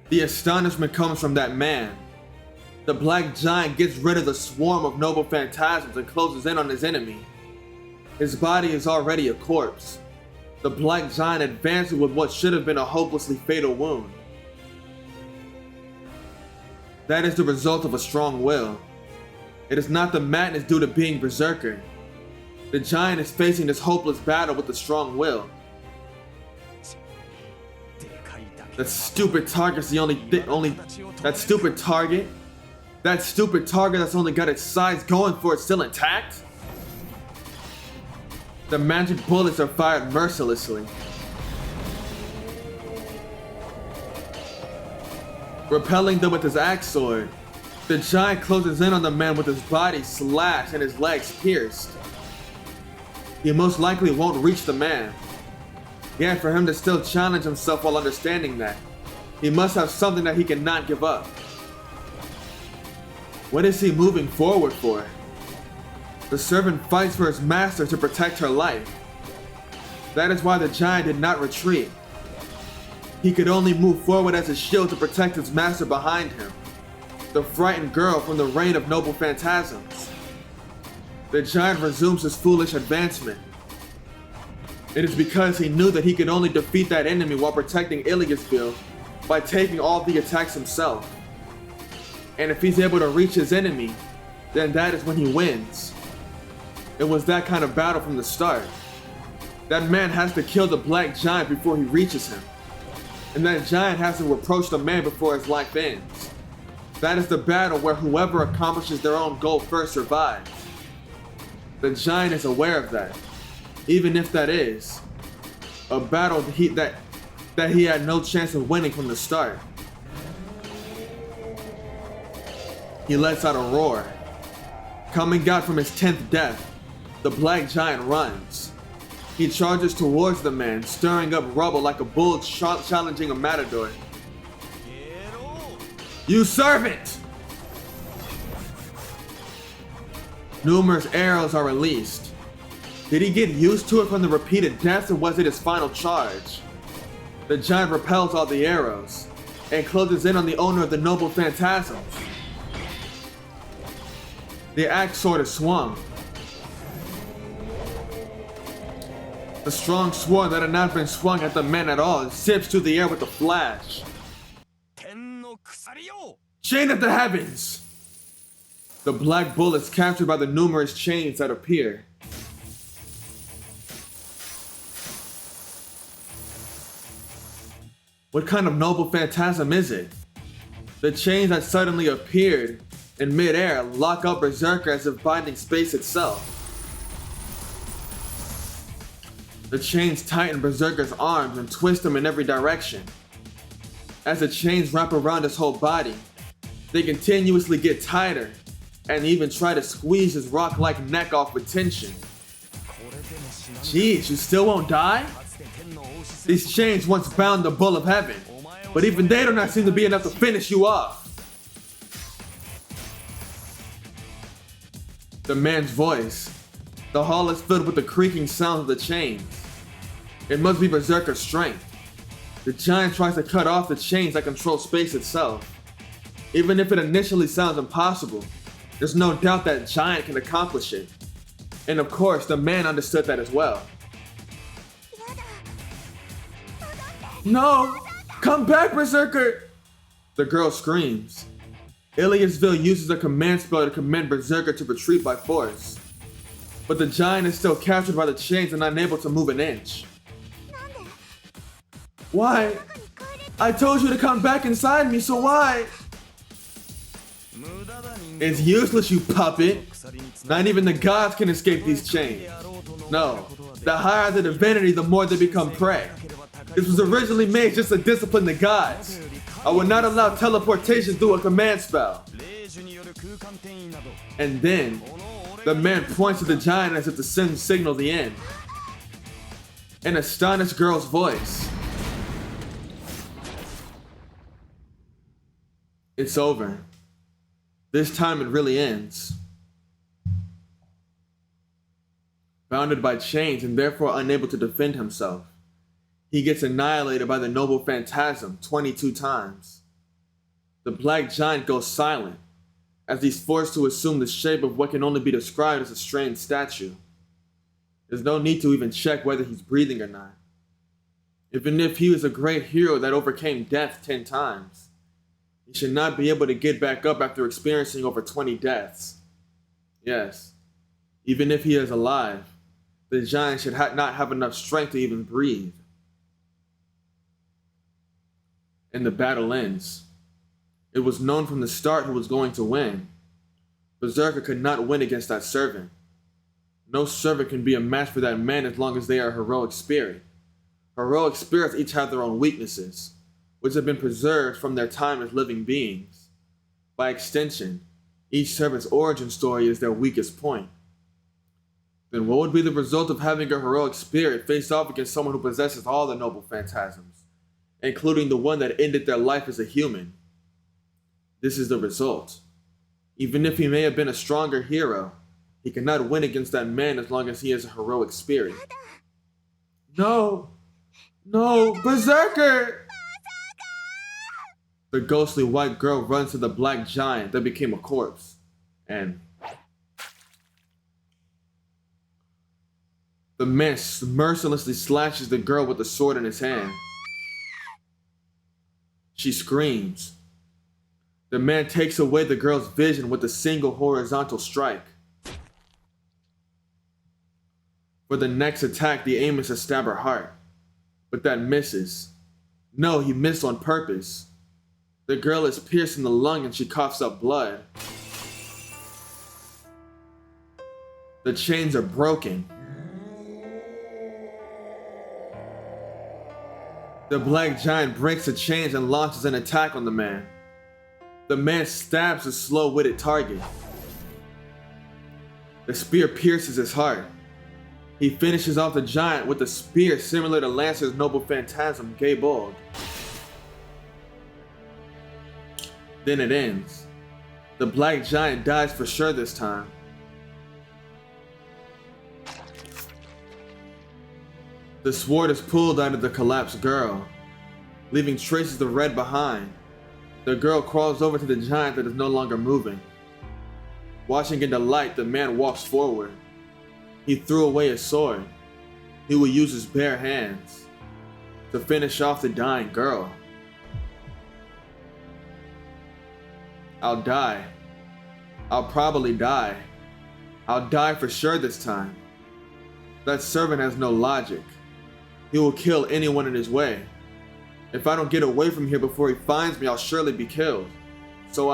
The astonishment comes from that man. The Black Giant gets rid of the swarm of noble phantasms and closes in on his enemy. His body is already a corpse. The Black Giant advances with what should have been a hopelessly fatal wound. That is the result of a strong will. It is not the madness due to being Berserker. The giant is facing this hopeless battle with a strong will. That stupid target's the that stupid target that's only got its sides going for it still intact? The magic bullets are fired mercilessly. Repelling them with his axe sword, the giant closes in on the man with his body slashed and his legs pierced. He most likely won't reach the man. Yet for him to still challenge himself while understanding that, he must have something that he cannot give up. What is he moving forward for? The servant fights for his master to protect her life. That is why the giant did not retreat. He could only move forward as a shield to protect his master behind him, the frightened girl from the reign of noble phantasms. The giant resumes his foolish advancement. It is because he knew that he could only defeat that enemy while protecting Iliasville by taking all the attacks himself. And if he's able to reach his enemy, then that is when he wins. It was that kind of battle from the start. That man has to kill the Black Giant before he reaches him. And that giant has to approach the man before his life ends. That is the battle where whoever accomplishes their own goal first survives. The giant is aware of that. Even if that is a battle that he had no chance of winning from the start. He lets out a roar. Coming out from his 10th death, the Black Giant runs. He charges towards the man, stirring up rubble like a bull challenging a matador. You servant! Numerous arrows are released. Did he get used to it from the repeated deaths, or was it his final charge? The giant repels all the arrows and closes in on the owner of the noble phantasms. The axe sword is swung. The strong sword that had not been swung at the man at all zips through the air with a flash. Chain of the heavens! The black bull is captured by the numerous chains that appear. What kind of noble phantasm is it? The chains that suddenly appeared in mid-air lock up Berserker as if binding space itself. The chains tighten Berserker's arms and twist him in every direction. As the chains wrap around his whole body, they continuously get tighter and even try to squeeze his rock-like neck off with tension. Jeez, you still won't die? These chains once bound the Bull of Heaven, but even they do not seem to be enough to finish you off. The man's voice. The hall is filled with the creaking sounds of the chains. It must be Berserker's strength. The giant tries to cut off the chains that control space itself. Even if it initially sounds impossible, there's no doubt that giant can accomplish it. And of course, the man understood that as well. No! Come back, Berserker! The girl screams. Iliasville uses a command spell to command Berserker to retreat by force. But the giant is still captured by the chains and unable to move an inch. Why? I told you to come back inside me, so why? It's useless, you puppet. Not even the gods can escape these chains. No, the higher the divinity, the more they become prey. This was originally made just to discipline the gods. I will not allow teleportation through a command spell. And then, the man points to the giant as if to signal the end. An astonished girl's voice. It's over. This time it really ends. Bounded by chains and therefore unable to defend himself, he gets annihilated by the noble phantasm 22 times. The black giant goes silent as he's forced to assume the shape of what can only be described as a strange statue. There's no need to even check whether he's breathing or not. Even if he was a great hero that overcame death 10 times, he should not be able to get back up after experiencing over 20 deaths. Yes, even if he is alive, the giant should not have enough strength to even breathe. And the battle ends. It was known from the start who was going to win. Berserker could not win against that servant. No servant can be a match for that man as long as they are a heroic spirit. Heroic spirits each have their own weaknesses, which have been preserved from their time as living beings. By extension, each servant's origin story is their weakest point. Then what would be the result of having a heroic spirit face off against someone who possesses all the noble phantasms, including the one that ended their life as a human? This is the result. Even if he may have been a stronger hero, he cannot win against that man as long as he is a heroic spirit. No! No! Berserker! The ghostly white girl runs to the black giant that became a corpse, and the man mercilessly slashes the girl with the sword in his hand. She screams. The man takes away the girl's vision with a single horizontal strike. For the next attack, the aim is to stab her heart, but that misses. No, he missed on purpose. The girl is pierced in the lung and she coughs up blood. The chains are broken. The black giant breaks the chains and launches an attack on the man. The man stabs a slow-witted target. The spear pierces his heart. He finishes off the giant with a spear similar to Lancer's noble phantasm, Gaybold. Then it ends. The black giant dies for sure this time. The sword is pulled out of the collapsed girl, leaving traces of red behind. The girl crawls over to the giant that is no longer moving. Watching in delight, the man walks forward. He threw away his sword. He will use his bare hands to finish off the dying girl. I'll die. I'll probably die. I'll die for sure this time. That servant has no logic. He will kill anyone in his way. If I don't get away from here before he finds me, I'll surely be killed. So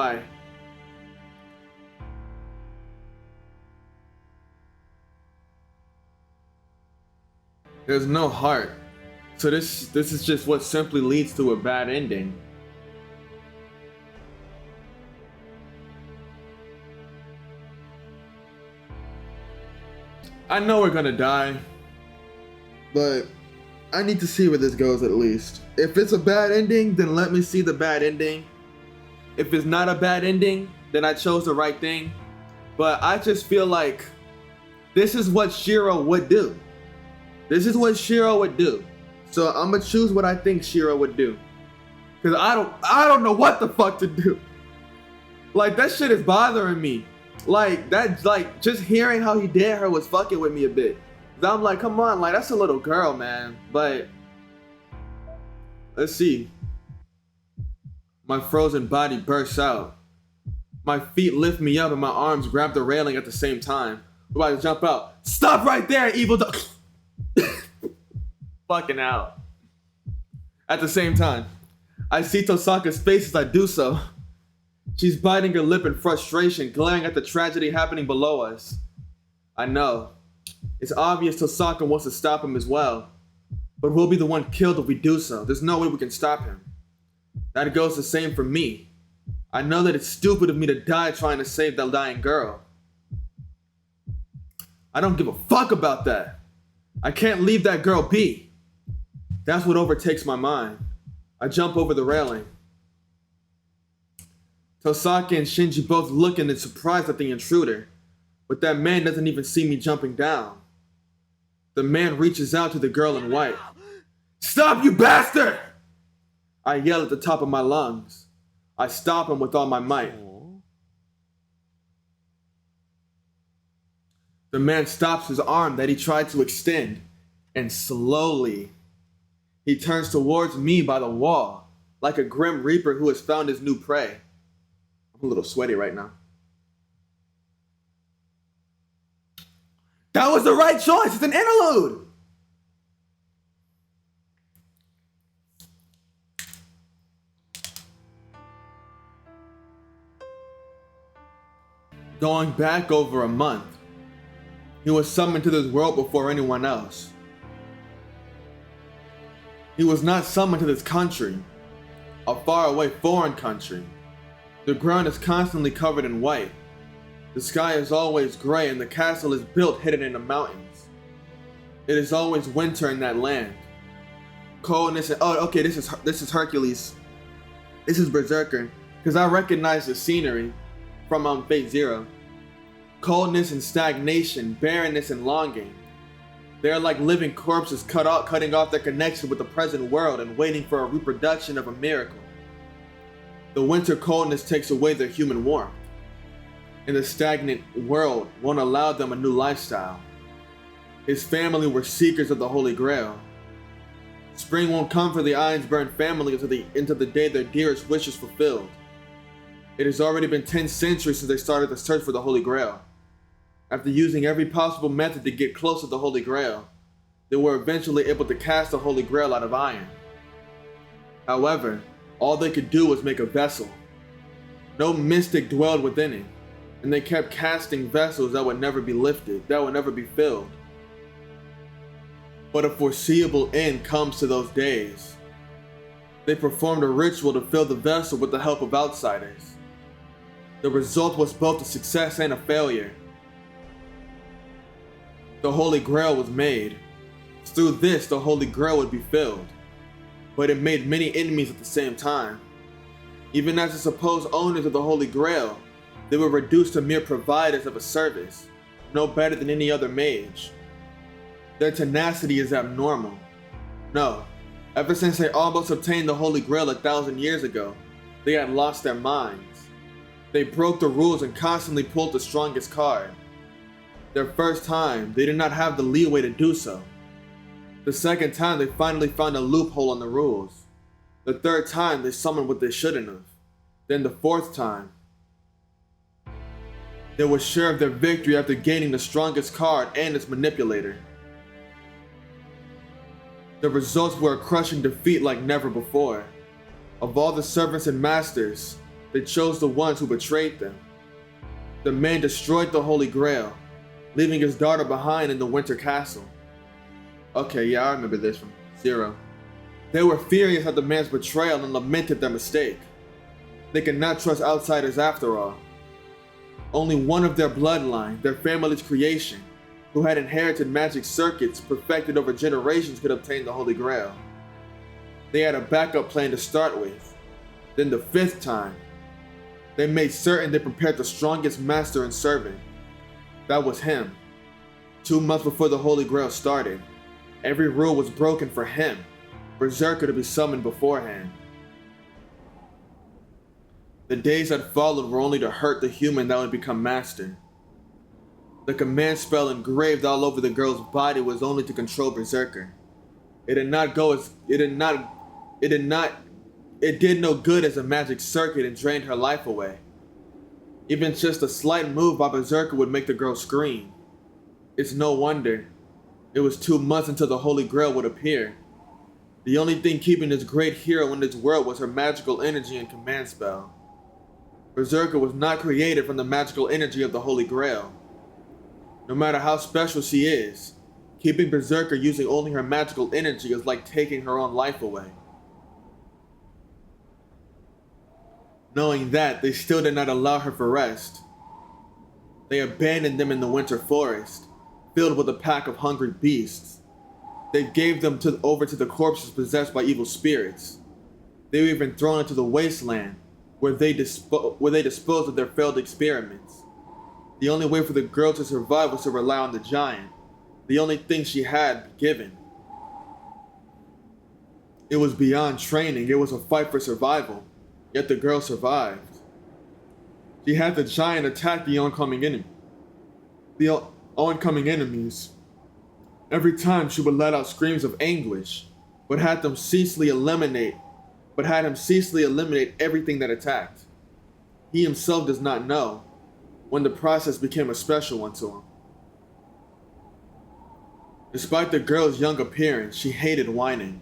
There's no heart. So this is just what simply leads to a bad ending. I know we're gonna die, but I need to see where this goes at least. If it's a bad ending, then let me see the bad ending. If it's not a bad ending, then I chose the right thing. But I just feel like this is what Shiro would do. This is what Shiro would do. So I'm gonna choose what I think Shiro would do. Cause I don't know what the fuck to do. Like, that shit is bothering me. Like, just hearing how he did her was fucking with me a bit. Cause I'm like, come on, like, that's a little girl, man. But let's see. My frozen body bursts out. My feet lift me up and my arms grab the railing at the same time. I'm about to jump out. Stop right there, evil dog. Fucking out. At the same time, I see Tosaka's face as I do so. She's biting her lip in frustration, glaring at the tragedy happening below us. I know. It's obvious Tosaka wants to stop him as well. But we'll be the one killed if we do so. There's no way we can stop him. That goes the same for me. I know that it's stupid of me to die trying to save that dying girl. I don't give a fuck about that. I can't leave that girl be. That's what overtakes my mind. I jump over the railing. Tosaka and Shinji both looking and surprised at the intruder, but that man doesn't even see me jumping down. The man reaches out to the girl in white. Stop, you bastard! I yell at the top of my lungs. I stop him with all my might. The man stops his arm that he tried to extend, and slowly, he turns towards me by the wall, like a grim reaper who has found his new prey. I'm a little sweaty right now. That was the right choice. It's an interlude. Going back over a month, he was summoned to this world before anyone else. He was not summoned to this country, a faraway foreign country. The ground is constantly covered in white. The sky is always gray and the castle is built hidden in the mountains. It is always winter in that land. Coldness and, oh, okay, this is Hercules. This is Berserker, because I recognize the scenery from Fate Zero. Coldness and stagnation, barrenness and longing. They are like living corpses cutting off their connection with the present world and waiting for a reproduction of a miracle. The winter coldness takes away their human warmth, and the stagnant world won't allow them a new lifestyle. His family were seekers of the Holy Grail. Spring won't come for the Ironsburn family until the day their dearest wish is fulfilled. It has already been 10 centuries since they started the search for the Holy Grail. After using every possible method to get close to the Holy Grail, they were eventually able to cast the Holy Grail out of iron. However, all they could do was make a vessel. No mystic dwelled within it, and they kept casting vessels that would never be lifted, that would never be filled. But a foreseeable end comes to those days. They performed a ritual to fill the vessel with the help of outsiders. The result was both a success and a failure. The Holy Grail was made. Through this, the Holy Grail would be filled. But it made many enemies at the same time. Even as the supposed owners of the Holy Grail, they were reduced to mere providers of a service, no better than any other mage. Their tenacity is abnormal. No, ever since they almost obtained the Holy Grail 1,000 years ago, they had lost their minds. They broke the rules and constantly pulled the strongest card. Their first time, they did not have the leeway to do so. The second time, they finally found a loophole in the rules. The third time, they summoned what they shouldn't have. Then the fourth time, they were sure of their victory after gaining the strongest card and its manipulator. The results were a crushing defeat like never before. Of all the servants and masters, they chose the ones who betrayed them. The man destroyed the Holy Grail, leaving his daughter behind in the Winter Castle. Okay, yeah, I remember this from Zero. They were furious at the man's betrayal and lamented their mistake. They could not trust outsiders after all. Only one of their bloodline, their family's creation, who had inherited magic circuits perfected over generations, could obtain the Holy Grail. They had a backup plan to start with. Then the fifth time, they made certain they prepared the strongest master and servant. That was him. 2 months before the Holy Grail started, every rule was broken for him, Berserker, to be summoned beforehand. The days that followed were only to hurt the human that would become master. The command spell engraved all over the girl's body was only to control Berserker. It did no good as a magic circuit and drained her life away. Even just a slight move by Berserker would make the girl scream. It's no wonder. It was 2 months until the Holy Grail would appear. The only thing keeping this great hero in this world was her magical energy and command spell. Berserker was not created from the magical energy of the Holy Grail. No matter how special she is, keeping Berserker using only her magical energy is like taking her own life away. Knowing that, they still did not allow her for rest. They abandoned them in the winter forest, filled with a pack of hungry beasts. They gave them over to the corpses possessed by evil spirits. They were even thrown into the wasteland, where they disposed of their failed experiments. The only way for the girl to survive was to rely on the giant, the only thing she had given. It was beyond training, it was a fight for survival, yet the girl survived. She had the giant attack the oncoming enemies. Every time she would let out screams of anguish, but had him ceaselessly eliminate everything that attacked. He himself does not know when the process became a special one to him. Despite the girl's young appearance, she hated whining.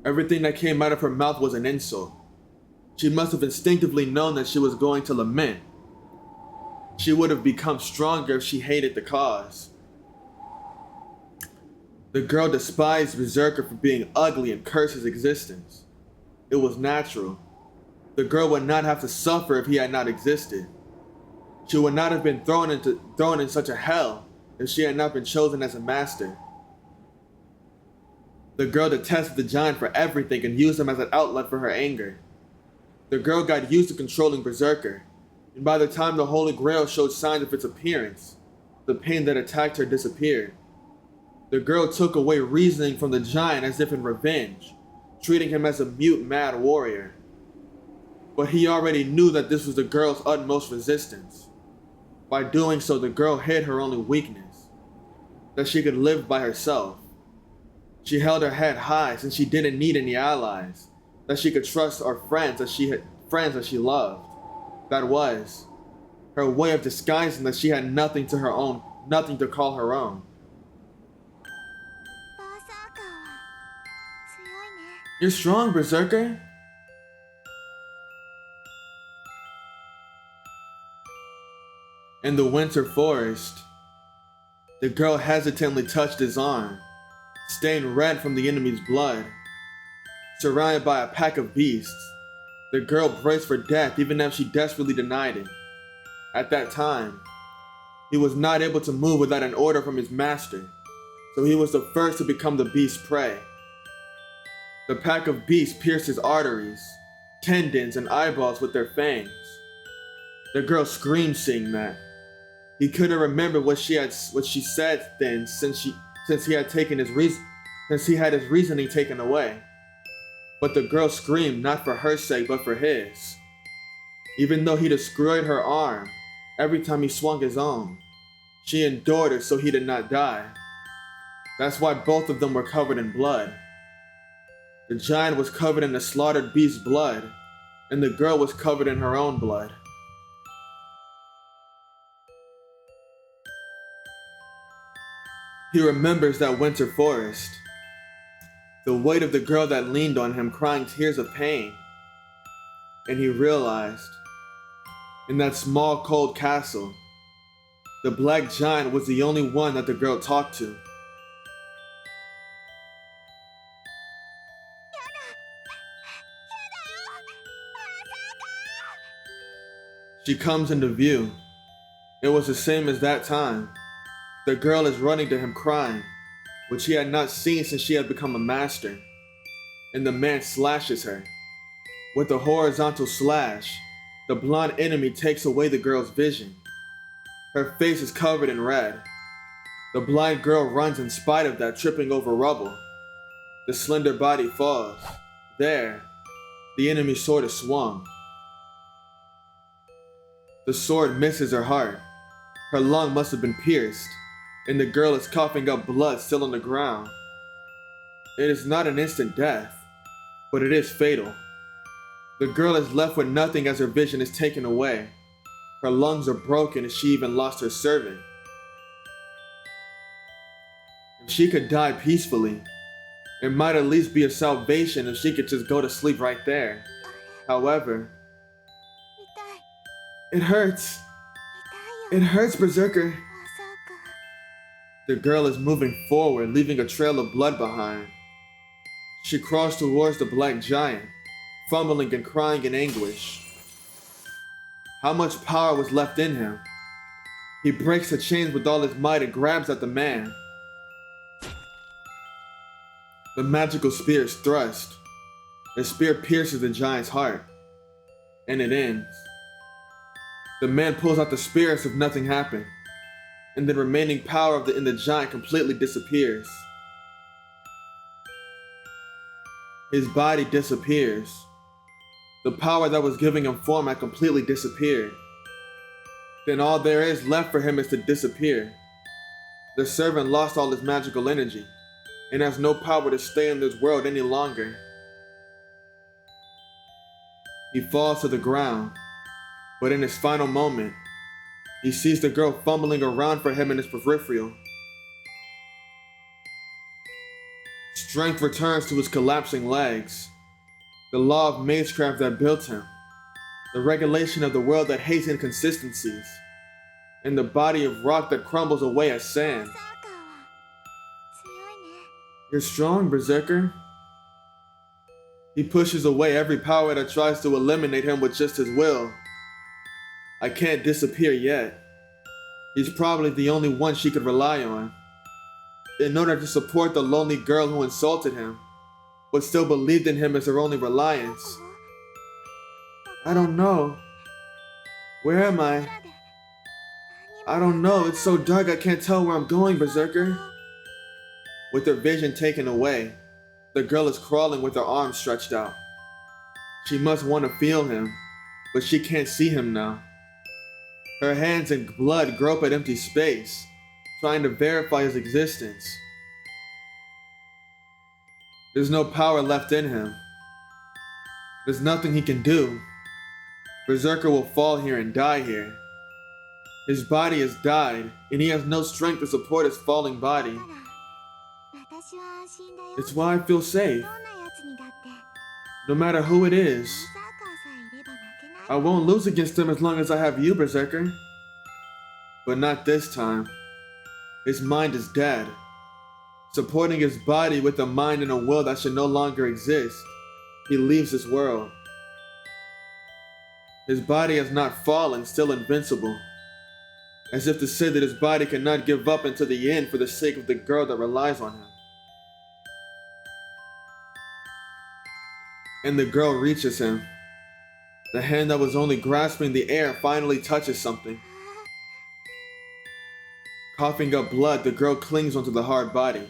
Everything that came out of her mouth was an insult. She must have instinctively known that she was going to lament. She would have become stronger if she hated the cause. The girl despised Berserker for being ugly and cursed his existence. It was natural. The girl would not have to suffer if he had not existed. She would not have been thrown in such a hell if she had not been chosen as a master. The girl detested the giant for everything and used him as an outlet for her anger. The girl got used to controlling Berserker, and by the time the Holy Grail showed signs of its appearance, the pain that attacked her disappeared. The girl took away reasoning from the giant as if in revenge, treating him as a mute, mad warrior. But he already knew that this was the girl's utmost resistance. By doing so, the girl hid her only weakness, that she could live by herself. She held her head high since she didn't need any allies, that she could trust our friends that she loved. That was her way of disguising that she had nothing to call her own. You're strong, Berserker. In the winter forest, the girl hesitantly touched his arm, stained red from the enemy's blood. Surrounded by a pack of beasts, the girl braced for death even if she desperately denied it. At that time, He was not able to move without an order from his master, so he was the first to become the beast's prey. The pack of beasts pierced his arteries, tendons, and eyeballs with their fangs. The girl screamed seeing that. He couldn't remember what she said then since he had his reasoning taken away. But the girl screamed not for her sake but for his. Even though he destroyed her arm every time he swung his own, she endured it so he did not die. That's why both of them were covered in blood. The giant was covered in the slaughtered beast's blood, and the girl was covered in her own blood. He remembers that winter forest, the weight of the girl that leaned on him crying tears of pain, and he realized, in that small cold castle, the black giant was the only one that the girl talked to. She comes into view. It was the same as that time. The girl is running to him crying, which he had not seen since she had become a master. And the man slashes her. With a horizontal slash, the blonde enemy takes away the girl's vision. Her face is covered in red. The blind girl runs in spite of that, tripping over rubble. The slender body falls. There, the enemy's sword is swung. The sword misses her heart. Her lung must have been pierced, and the girl is coughing up blood still on the ground. It is not an instant death, but it is fatal. The girl is left with nothing as her vision is taken away. Her lungs are broken and she even lost her servant. If she could die peacefully, it might at least be a salvation if she could just go to sleep right there. However, it hurts. It hurts, Berserker. The girl is moving forward, leaving a trail of blood behind. She crawls towards the black giant, fumbling and crying in anguish. How much power was left in him? He breaks the chains with all his might and grabs at the man. The magical spear is thrust. The spear pierces the giant's heart, and it ends. The man pulls out the spear as if nothing happened, and the remaining power in the giant completely disappears. His body disappears. The power that was giving him form had completely disappeared. Then all there is left for him is to disappear. The servant lost all his magical energy, and has no power to stay in this world any longer. He falls to the ground. But in his final moment, he sees the girl fumbling around for him in his peripheral. Strength returns to his collapsing legs. The law of magecraft that built him, the regulation of the world that hates inconsistencies, and the body of rock that crumbles away as sand. You're strong, Berserker. He pushes away every power that tries to eliminate him with just his will. I can't disappear yet. He's probably the only one she could rely on, in order to support the lonely girl who insulted him, but still believed in him as her only reliance. I don't know. Where am I? I don't know, it's so dark I can't tell where I'm going, Berserker. With her vision taken away, the girl is crawling with her arms stretched out. She must want to feel him, but she can't see him now. Her hands in blood grope at empty space, trying to verify his existence. There's no power left in him. There's nothing he can do. Berserker will fall here and die here. His body has died, and he has no strength to support his falling body. It's why I feel safe. No matter who it is, I won't lose against him as long as I have you, Berserker. But not this time. His mind is dead. Supporting his body with a mind and a will that should no longer exist, he leaves this world. His body has not fallen, still invincible. as if to say that his body cannot give up until the end for the sake of the girl that relies on him. And the girl reaches him. The hand that was only grasping the air finally touches something. Coughing up blood, the girl clings onto the hard body.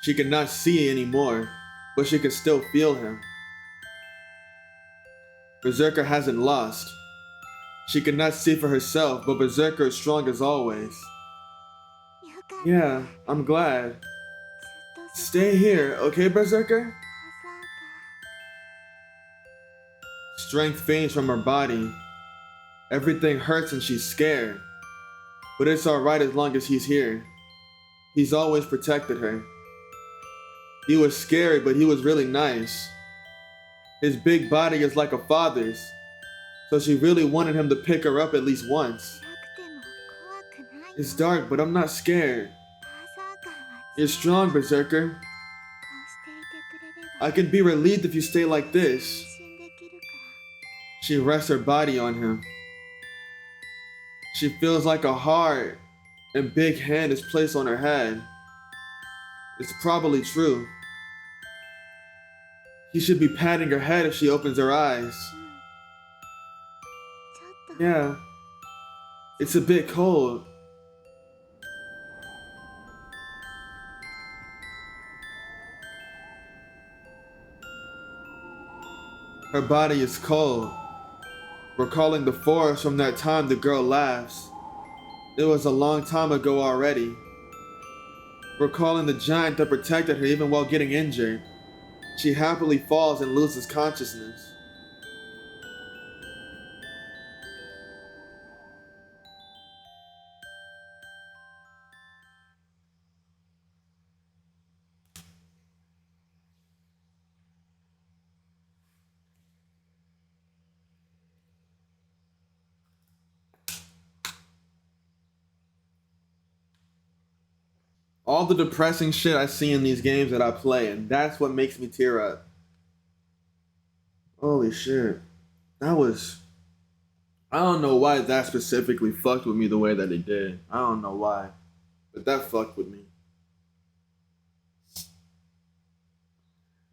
She cannot see anymore, but she can still feel him. Berserker hasn't lost. She cannot see for herself, but Berserker is strong as always. Yeah, I'm glad. Stay here, okay, Berserker? Strength fades from her body. Everything hurts and she's scared. But it's alright as long as he's here. He's always protected her. He was scary, but he was really nice. His big body is like a father's, so she really wanted him to pick her up at least once. It's dark, but I'm not scared. You're strong, Berserker. I can be relieved if you stay like this. She rests her body on him. She feels like a hard and big hand is placed on her head. It's probably true. He should be patting her head if she opens her eyes. Yeah, it's a bit cold. Her body is cold. Recalling the forest from that time, the girl laughs. It was a long time ago already. Recalling the giant that protected her even while getting injured, she happily falls and loses consciousness. All the depressing shit I see in these games that I play, and that's what makes me tear up. Holy shit. I don't know why that specifically fucked with me the way that it did. I don't know why. But that fucked with me.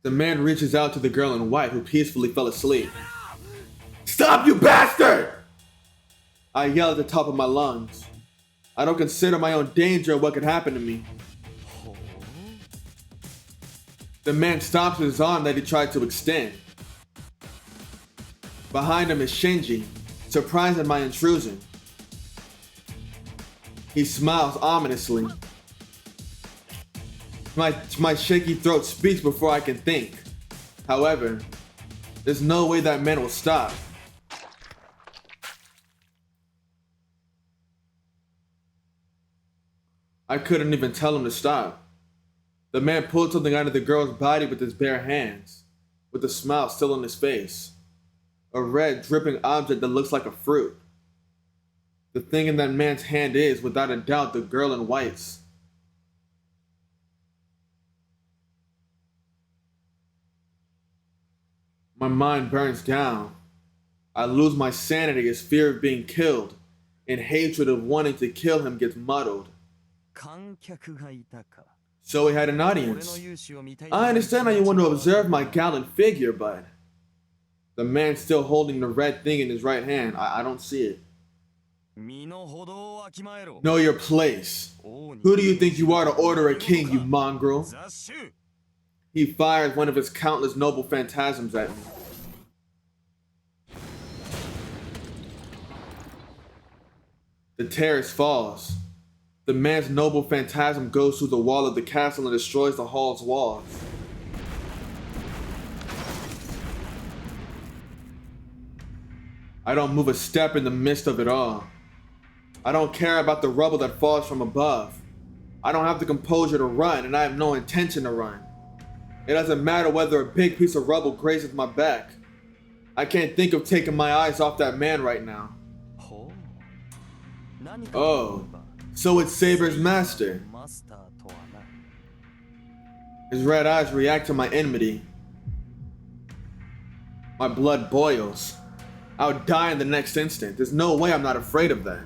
The man reaches out to the girl in white who peacefully fell asleep. Stop, you bastard! I yell at the top of my lungs. I don't consider my own danger of what could happen to me. The man stops his arm that he tried to extend. Behind him is Shinji, surprised at my intrusion. He smiles ominously. My shaky throat speaks before I can think. However, there's no way that man will stop. I couldn't even tell him to stop. The man pulled something out of the girl's body with his bare hands, with a smile still on his face. A red, dripping object that looks like a fruit. The thing in that man's hand is, without a doubt, the girl in white's. My mind burns down. I lose my sanity as fear of being killed and hatred of wanting to kill him gets muddled. So he had an audience. I understand how you want to observe my gallant figure, but... The man still holding the red thing in his right hand. I don't see it. Know your place. Who do you think you are to order a king, you mongrel? He fires one of his countless noble phantasms at me. The terrace falls. The man's noble phantasm goes through the wall of the castle and destroys the hall's walls. I don't move a step in the midst of it all. I don't care about the rubble that falls from above. I don't have the composure to run, and I have no intention to run. It doesn't matter whether a big piece of rubble grazes my back. I can't think of taking my eyes off that man right now. Oh, so it's Saber's master. His red eyes react to my enmity. My blood boils. I'll die in the next instant. There's no way I'm not afraid of that.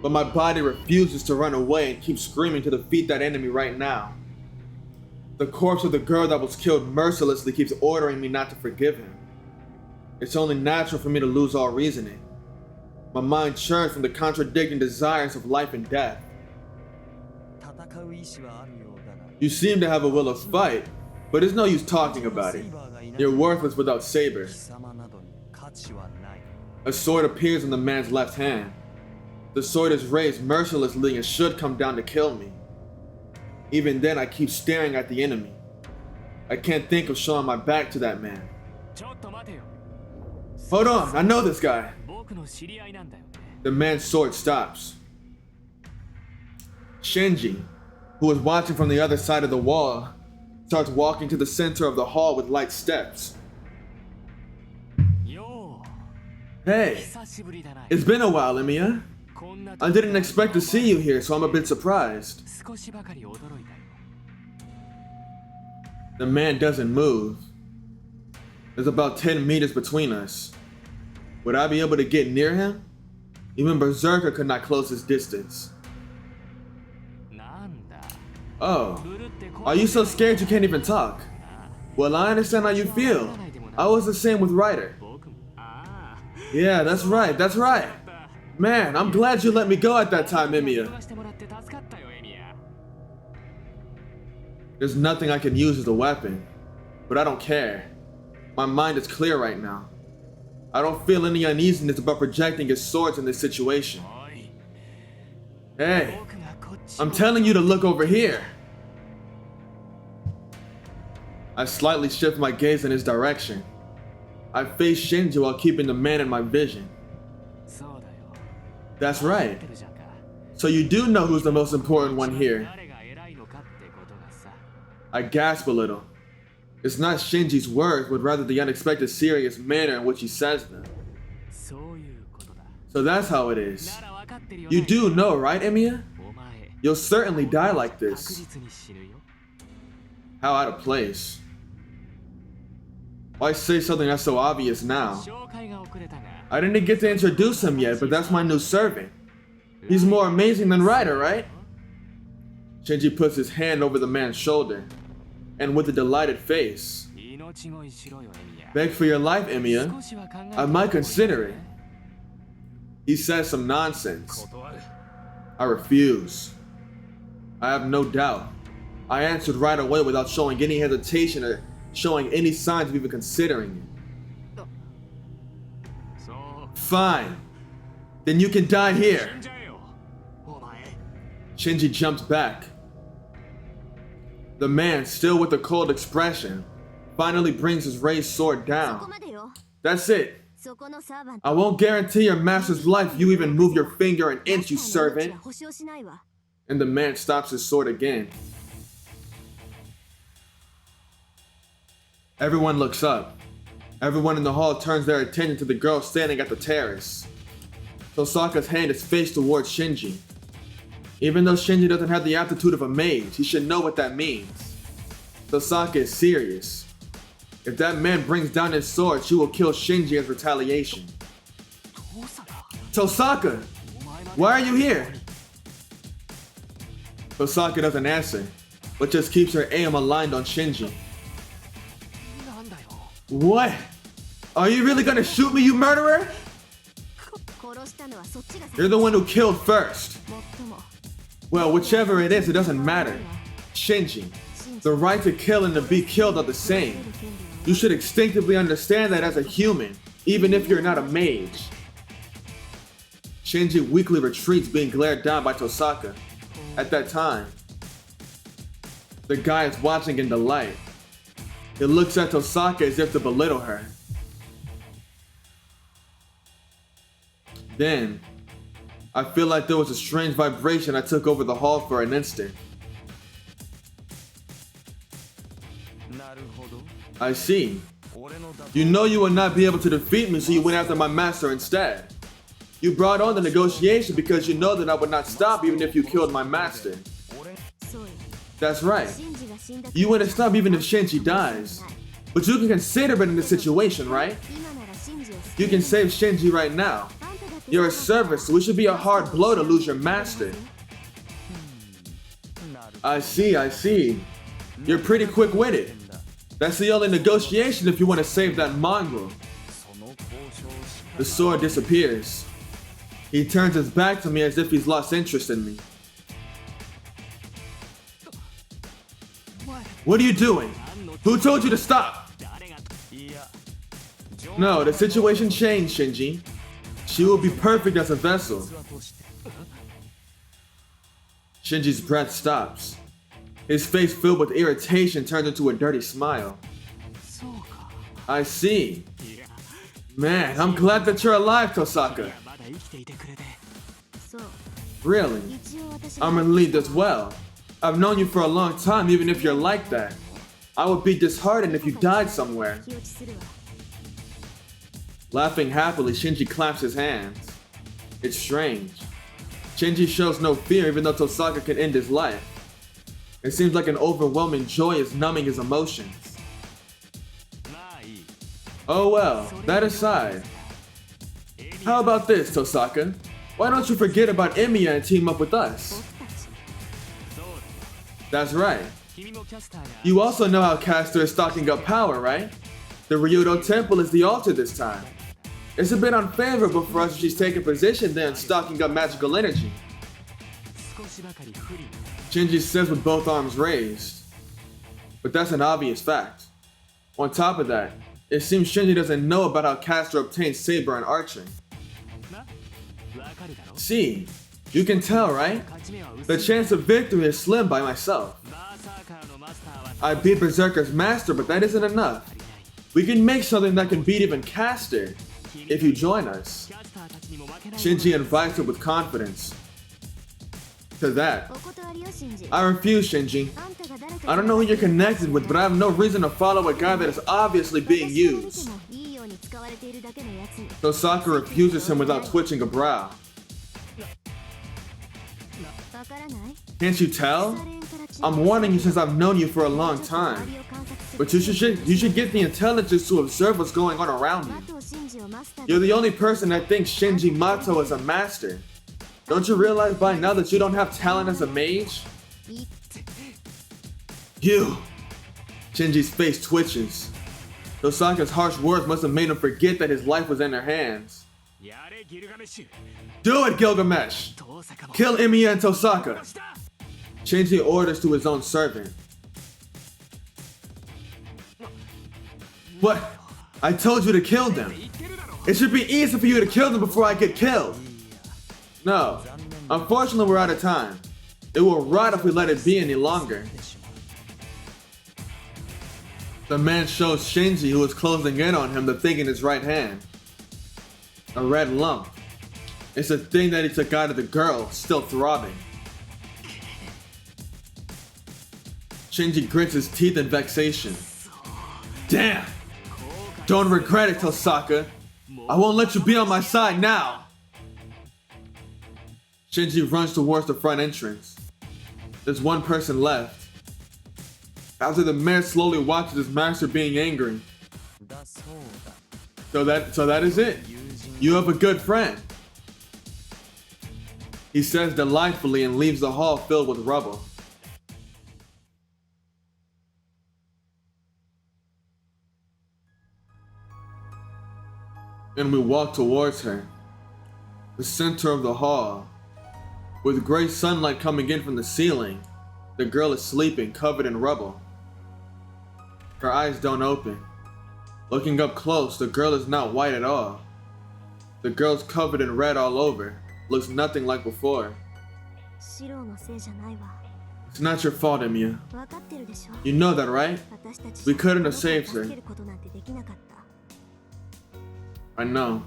but my body refuses to run away and keeps screaming to defeat that enemy right now. The corpse of the girl that was killed mercilessly keeps ordering me not to forgive him. It's only natural for me to lose all reasoning. My mind churns from the contradicting desires of life and death. You seem to have a will to fight, but there's no use talking about it. You're worthless without saber. A sword appears in the man's left hand. The sword is raised mercilessly and should come down to kill me. Even then, I keep staring at the enemy. I can't think of showing my back to that man. Hold on, I know this guy. The man's sword stops. Shinji, who is watching from the other side of the wall, starts walking to the center of the hall with light steps. Hey, it's been a while, Emiya. I didn't expect to see you here, so I'm a bit surprised. The man doesn't move. There's about 10 meters between us. Would I be able to get near him? Even Berserker could not close this distance. Oh, are you so scared you can't even talk? Well, I understand how you feel. I was the same with Ryder. Yeah, that's right, that's right. Man, I'm glad you let me go at that time, Emiya. There's nothing I can use as a weapon, but I don't care. My mind is clear right now. I don't feel any uneasiness about projecting his swords in this situation. Hey, I'm telling you to look over here. I slightly shift my gaze in his direction. I face Shinji while keeping the man in my vision. That's right. So you do know who's the most important one here. I gasp a little. It's not Shinji's words, but rather the unexpected serious manner in which he says them. So that's how it is. You do know, right, Emiya? You'll certainly die like this. How out of place. Why say something that's so obvious now? I didn't get to introduce him yet, but that's my new servant. He's more amazing than Ryder, right? Shinji puts his hand over the man's shoulder, and with a delighted face. Beg for your life, Emiya. I might consider it. He says some nonsense. I refuse. I have no doubt. I answered right away without showing any hesitation or showing any signs of even considering it. Fine. Then you can die here. Shinji jumps back. The man, still with a cold expression, finally brings his raised sword down. That's it. I won't guarantee your master's life if you even move your finger an inch, you servant. And the man stops his sword again. Everyone looks up. Everyone in the hall turns their attention to the girl standing at the terrace. Tosaka's hand is faced towards Shinji. Even though Shinji doesn't have the aptitude of a mage, he should know what that means. Tosaka is serious. If that man brings down his sword, she will kill Shinji as retaliation. Tosaka! Why are you here? Tosaka doesn't answer, but just keeps her aim aligned on Shinji. What? Are you really gonna shoot me, you murderer? You're the one who killed first. Well, whichever it is, it doesn't matter. Shinji, the right to kill and to be killed are the same. You should instinctively understand that as a human, even if you're not a mage. Shinji weakly retreats, being glared down by Tosaka. At that time, the guy is watching in delight. He looks at Tosaka as if to belittle her. Then, I feel like there was a strange vibration that took over the hall for an instant. I see. You know you will not be able to defeat me, so you went after my master instead. You brought on the negotiation because you know that I would not stop even if you killed my master. That's right. You wouldn't stop even if Shinji dies. But you can consider it in this situation, right? You can save Shinji right now. You're a servant, so it should be a hard blow to lose your master. I see. You're pretty quick-witted. That's the only negotiation if you want to save that mongrel. The sword disappears. He turns his back to me as if he's lost interest in me. What are you doing? Who told you to stop? No, the situation changed, Shinji. She will be perfect as a vessel. Shinji's breath stops. His face filled with irritation turns into a dirty smile. I see. Man, I'm glad that you're alive, Tosaka. Really? I'm relieved as well. I've known you for a long time, even if you're like that. I would be disheartened if you died somewhere. Laughing happily, Shinji claps his hands. It's strange. Shinji shows no fear even though Tosaka can end his life. It seems like an overwhelming joy is numbing his emotions. Oh well, that aside. How about this, Tosaka? Why don't you forget about Emiya and team up with us? That's right. You also know how Caster is stocking up power, right? The Ryudo Temple is the altar this time. It's a bit unfavorable for us if she's taking position there and stocking up magical energy. Shinji says with both arms raised. But that's an obvious fact. On top of that, it seems Shinji doesn't know about how Caster obtained saber and arching. See, you can tell, right? The chance of victory is slim by myself. I beat Berserker's master, but that isn't enough. We can make something that can beat even Caster, if you join us. Shinji invites her with confidence. To that, I refuse, Shinji. I don't know who you're connected with, but I have no reason to follow a guy that is obviously being used. Tosaka refuses him without twitching a brow. Can't you tell? I'm warning you since I've known you for a long time. But you should get the intelligence to observe what's going on around you. You're the only person that thinks Shinji Mato is a master. Don't you realize by now that you don't have talent as a mage? You! Shinji's face twitches. Tosaka's harsh words must have made him forget that his life was in her hands. Do it, Gilgamesh! Kill Emiya and Tosaka! Shinji orders to his own servant. What? I told you to kill them. It should be easy for you to kill them before I get killed. No. Unfortunately, we're out of time. It will rot if we let it be any longer. The man shows Shinji, who is closing in on him, the thing in his right hand. A red lump. It's a thing that he took out of the girl, still throbbing. Shinji grits his teeth in vexation. Damn! Don't regret it, Tosaka. I won't let you be on my side now. Shinji runs towards the front entrance. There's one person left. After the man slowly watches his master being angry. So that is it. You have a good friend. He says delightfully and leaves the hall filled with rubble. And we walk towards her. The center of the hall. With gray sunlight coming in from the ceiling, the girl is sleeping, covered in rubble. Her eyes don't open. Looking up close, the girl is not white at all. The girl's covered in red all over, looks nothing like before. It's not your fault, Emiya. You know that, right? We couldn't have saved her. I know.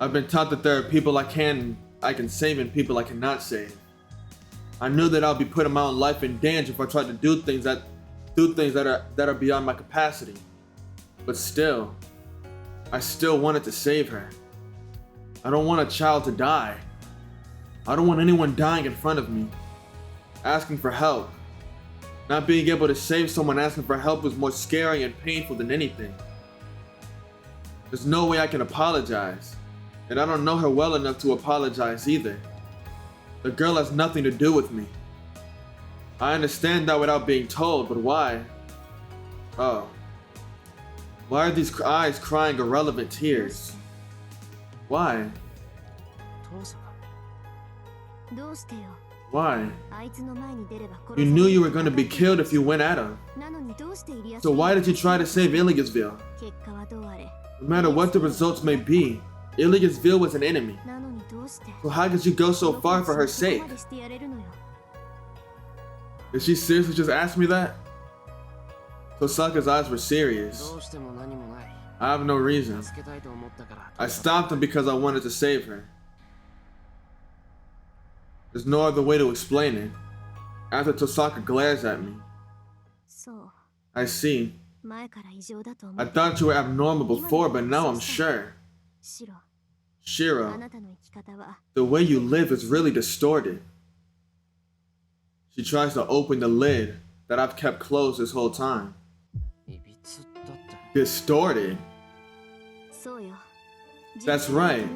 I've been taught that there are people I can save and people I cannot save. I knew that I'll be putting my own life in danger if I tried to do things that are beyond my capacity. But still, I still wanted to save her. I don't want a child to die. I don't want anyone dying in front of me. Asking for help. Not being able to save someone asking for help was more scary and painful than anything. There's no way I can apologize. And I don't know her well enough to apologize either. The girl has nothing to do with me. I understand that without being told, but why? Oh. Why are these eyes crying irrelevant tears? Why? Why? You knew you were going to be killed if you went at him. So why did you try to save Iliasville? No matter what the results may be, Iliasville was an enemy. So how could you go so far for her sake? Did she seriously just ask me that? Tosaka's eyes were serious. I have no reason. I stopped him because I wanted to save her. There's no other way to explain it. After Tosaka glares at me. I see. I thought you were abnormal before, but now I'm sure. Shiro, the way you live is really distorted. She tries to open the lid that I've kept closed this whole time. Distorted? That's right.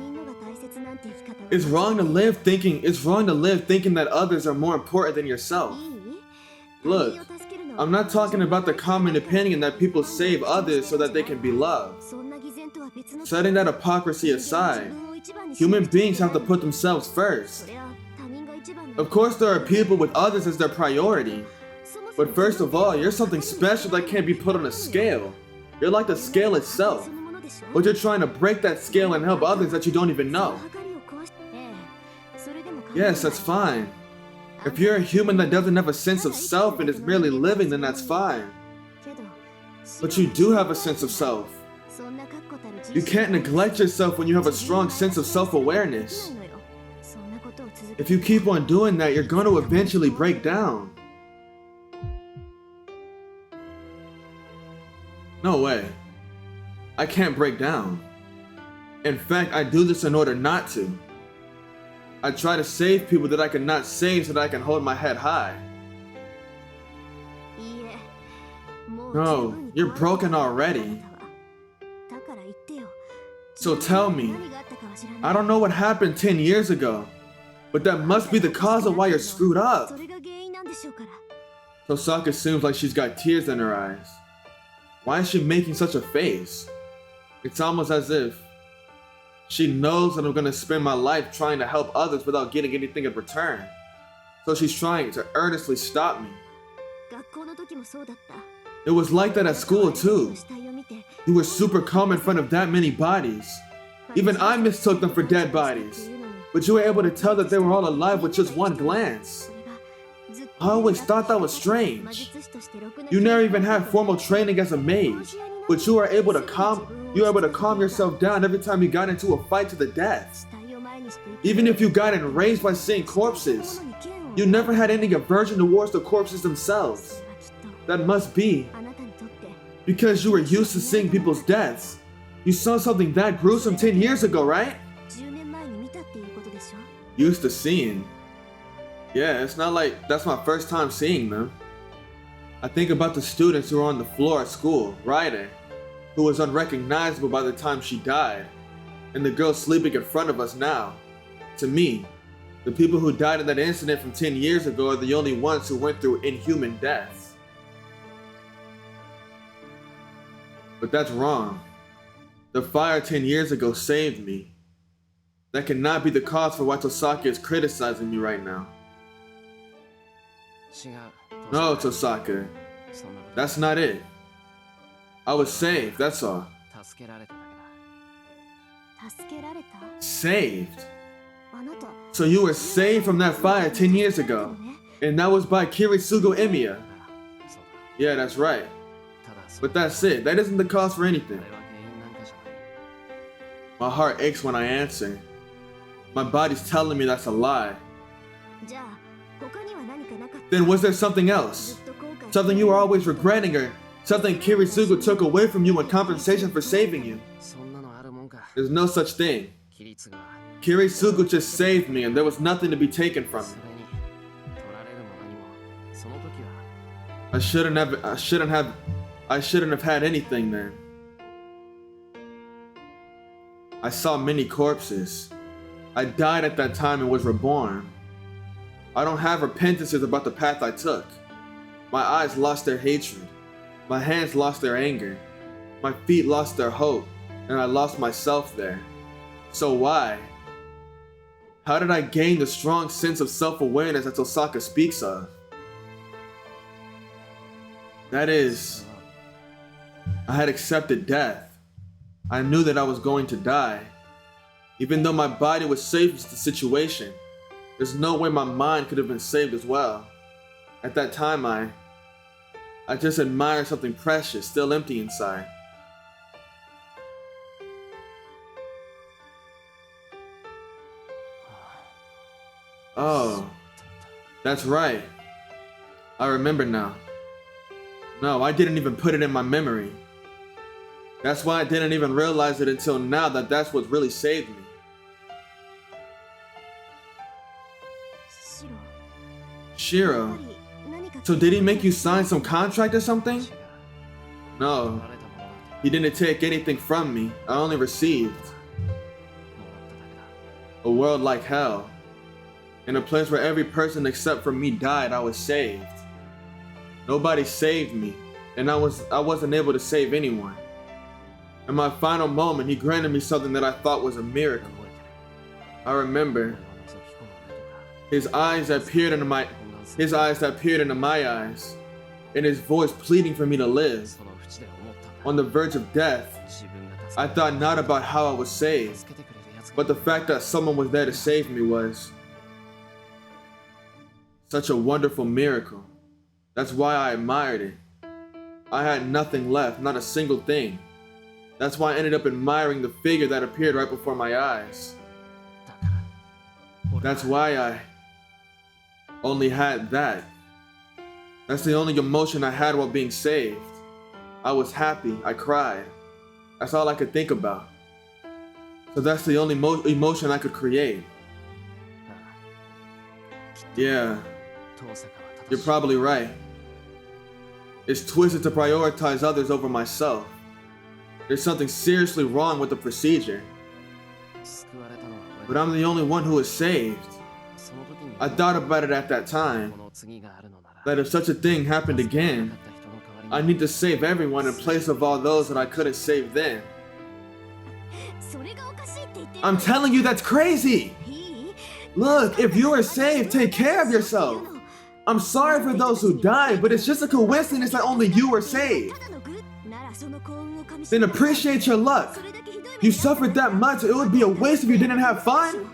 It's wrong to live thinking that others are more important than yourself. Look, I'm not talking about the common opinion that people save others so that they can be loved. Setting that hypocrisy aside, human beings have to put themselves first. Of course there are people with others as their priority. But first of all, you're something special that can't be put on a scale. You're like the scale itself. But you're trying to break that scale and help others that you don't even know. Yes, that's fine. If you're a human that doesn't have a sense of self and is merely living, then that's fine. But you do have a sense of self. You can't neglect yourself when you have a strong sense of self-awareness. If you keep on doing that, you're going to eventually break down. No way. I can't break down. In fact, I do this in order not to. I try to save people that I cannot save so that I can hold my head high. No, you're broken already. So tell me, I don't know what happened 10 years ago, but that must be the cause of why you're screwed up. Tosaka seems like she's got tears in her eyes. Why is she making such a face? It's almost as if she knows that I'm gonna spend my life trying to help others without getting anything in return. So she's trying to earnestly stop me. It was like that at school too. You were super calm in front of that many bodies. Even I mistook them for dead bodies. But you were able to tell that they were all alive with just one glance. I always thought that was strange. You never even had formal training as a mage, but you were able to calm yourself down every time you got into a fight to the death. Even if you got enraged by seeing corpses, you never had any aversion towards the corpses themselves. That must be because you were used to seeing people's deaths. You saw something that gruesome 10 years ago, right? Used to seeing. Yeah, it's not like that's my first time seeing them. I think about the students who were on the floor at school, Ryder, who was unrecognizable by the time she died, and the girl sleeping in front of us now. To me, the people who died in that incident from 10 years ago are the only ones who went through inhuman deaths. But that's wrong. The fire 10 years ago saved me. That cannot be the cause for why Tosaka is criticizing me right now. No, Tosaka. That's not it. I was saved, that's all. Saved? So you were saved from that fire 10 years ago, and that was by Kirisugo Emiya. Yeah, that's right. But that's it, that isn't the cause for anything. My heart aches when I answer. My body's telling me that's a lie. Then was there something else? Something you were always regretting, or something Kirisugo took away from you in compensation for saving you? There's no such thing. Kirisugo just saved me and there was nothing to be taken from me. I shouldn't have had anything then. I saw many corpses. I died at that time and was reborn. I don't have repentances about the path I took. My eyes lost their hatred. My hands lost their anger. My feet lost their hope, and I lost myself there. So why? How did I gain the strong sense of self-awareness that Tosaka speaks of? That is, I had accepted death. I knew that I was going to die. Even though my body was saved from the situation, there's no way my mind could have been saved as well. At that time, I just admired something precious, still empty inside. Oh, that's right. I remember now. No, I didn't even put it in my memory. That's why I didn't even realize it until now that that's what really saved me. Shiro. So did he make you sign some contract or something? No. He didn't take anything from me. I only received a world like hell. In a place where every person except for me died, I was saved. Nobody saved me, and I wasn't able to save anyone. In my final moment, he granted me something that I thought was a miracle. I remember his eyes that peered into my eyes, and his voice pleading for me to live. On the verge of death, I thought not about how I was saved, but the fact that someone was there to save me was such a wonderful miracle. That's why I admired it. I had nothing left, not a single thing. That's why I ended up admiring the figure that appeared right before my eyes. That's why I only had that. That's the only emotion I had while being saved. I was happy, I cried. That's all I could think about. So that's the only emotion I could create. Yeah, you're probably right. It's twisted to prioritize others over myself. There's something seriously wrong with the procedure. But I'm the only one who is saved. I thought about it at that time, that if such a thing happened again, I need to save everyone in place of all those that I couldn't save then. I'm telling you, that's crazy! Look, if you are saved, take care of yourself. I'm sorry for those who died, but it's just a coincidence that only you were saved. Then appreciate your luck. You suffered that much, it would be a waste if you didn't have fun.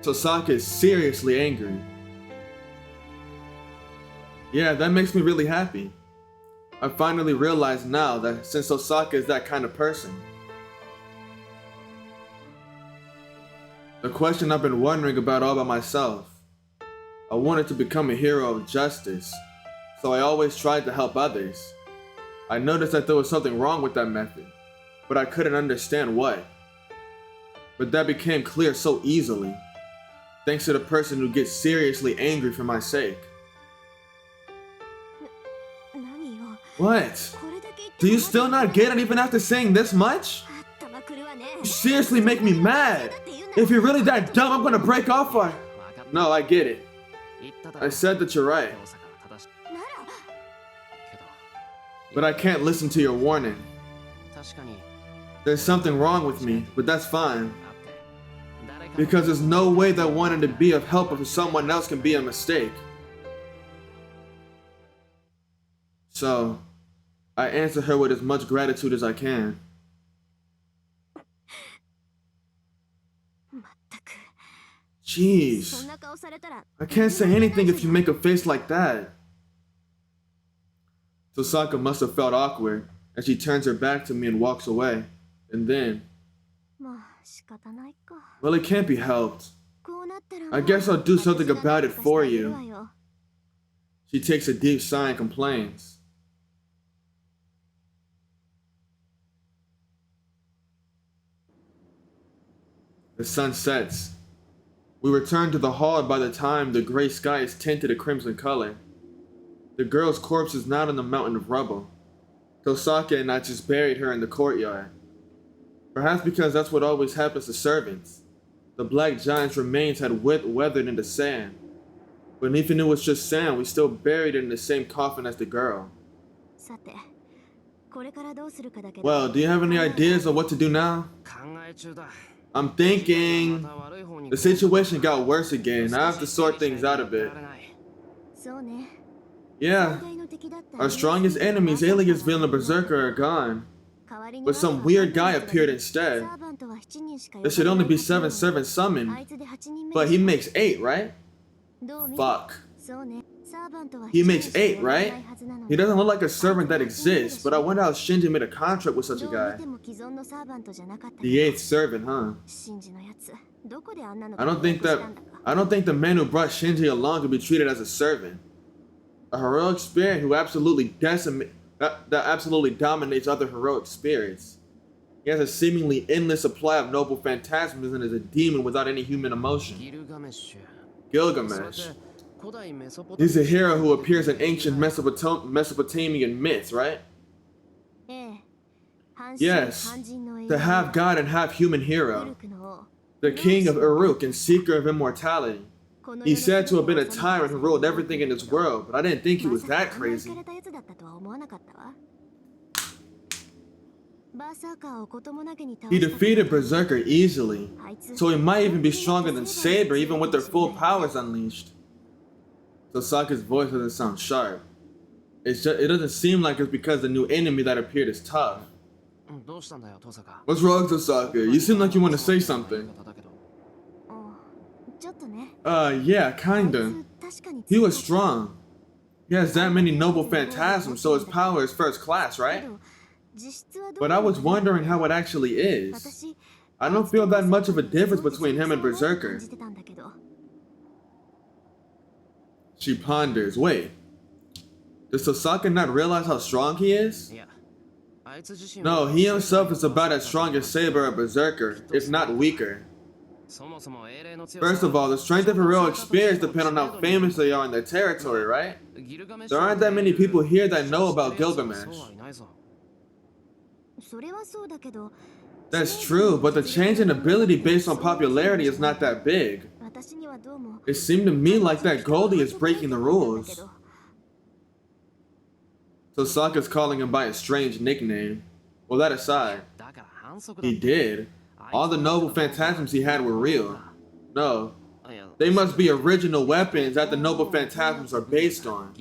Tosaka is seriously angry. Yeah, that makes me really happy. I finally realize now that since Tosaka is that kind of person. The question I've been wondering about all by myself. I wanted to become a hero of justice, so I always tried to help others. I noticed that there was something wrong with that method, but I couldn't understand what. But that became clear so easily, thanks to the person who gets seriously angry for my sake. What? Do you still not get it even after saying this much? You seriously make me mad. If you're really that dumb, I'm gonna break off for... No, I get it. I said that you're right. But I can't listen to your warning. There's something wrong with me, but that's fine. Because there's no way that wanting to be of help for someone else can be a mistake. So, I answer her with as much gratitude as I can. Jeez, I can't say anything if you make a face like that. Tosaka must have felt awkward as she turns her back to me and walks away. And then, well, it can't be helped. I guess I'll do something about it for you. She takes a deep sigh and complains. The sun sets. We return to the hall by the time the gray sky is tinted a crimson color. The girl's corpse is not on the mountain of rubble. Tosaka and I just buried her in the courtyard. Perhaps because that's what always happens to servants. The black giant's remains had weathered into sand. But even if it was just sand, we still buried it in the same coffin as the girl. Well, do you have any ideas on what to do now? I'm thinking the situation got worse again. I have to sort things out a bit. Yeah, our strongest enemies, alias villain Berserker, are gone. But some weird guy appeared instead. There should only be 7 servants summoned. But he makes 8, right? Fuck. He makes 8, right? He doesn't look like a servant that exists, but I wonder how Shinji made a contract with such a guy. The 8th servant, huh? I don't think the man who brought Shinji along could be treated as a servant. A heroic spirit who absolutely absolutely dominates other heroic spirits. He has a seemingly endless supply of noble phantasms and is a demon without any human emotion. Gilgamesh. He's a hero who appears in ancient Mesopotamian myths, right? Yes, the half-god and half-human hero. The king of Uruk and seeker of immortality. He's said to have been a tyrant who ruled everything in this world, but I didn't think he was that crazy. He defeated Berserker easily, so he might even be stronger than Saber even with their full powers unleashed. Tosaka's voice doesn't sound sharp. It doesn't seem like it's because the new enemy that appeared is tough. What's wrong, Tosaka? You seem like you want to say something. Yeah, kinda. He was strong. He has that many noble phantasms, so his power is first class, right? But I was wondering how it actually is. I don't feel that much of a difference between him and Berserker. She ponders. Wait. Does Tosaka not realize how strong he is? No, he himself is about as strong as Saber or Berserker, if not weaker. First of all, the strength of heroic spirits depend on how famous they are in their territory, right? There aren't that many people here that know about Gilgamesh. That's true, but the change in ability based on popularity is not that big. It seemed to me like that Goldie is breaking the rules. Tosaka's calling him by a strange nickname. Well, that aside, he did. All the noble phantasms he had were real. No, they must be original weapons that the noble phantasms are based on.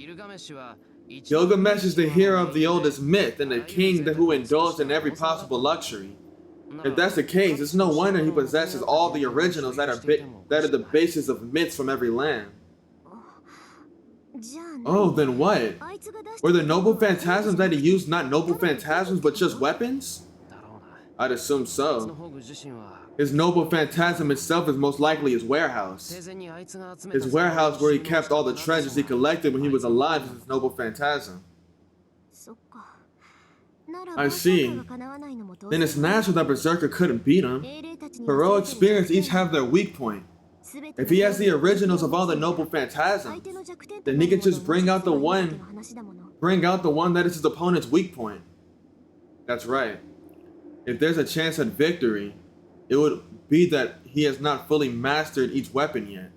Gilgamesh is the hero of the oldest myth and the king who indulged in every possible luxury. If that's the case, it's no wonder he possesses all the originals that are the basis of myths from every land. Oh, then what? Were the noble phantasms that he used not noble phantasms but just weapons? I'd assume so. His noble phantasm itself is most likely his warehouse. His warehouse where he kept all the treasures he collected when he was alive is his noble phantasm. I see. Then it's natural that Berserker couldn't beat him. Heroic spirits each have their weak point. If he has the originals of all the noble phantasms, then he can just bring out the one that is his opponent's weak point. That's right. If there's a chance at victory, it would be that he has not fully mastered each weapon yet.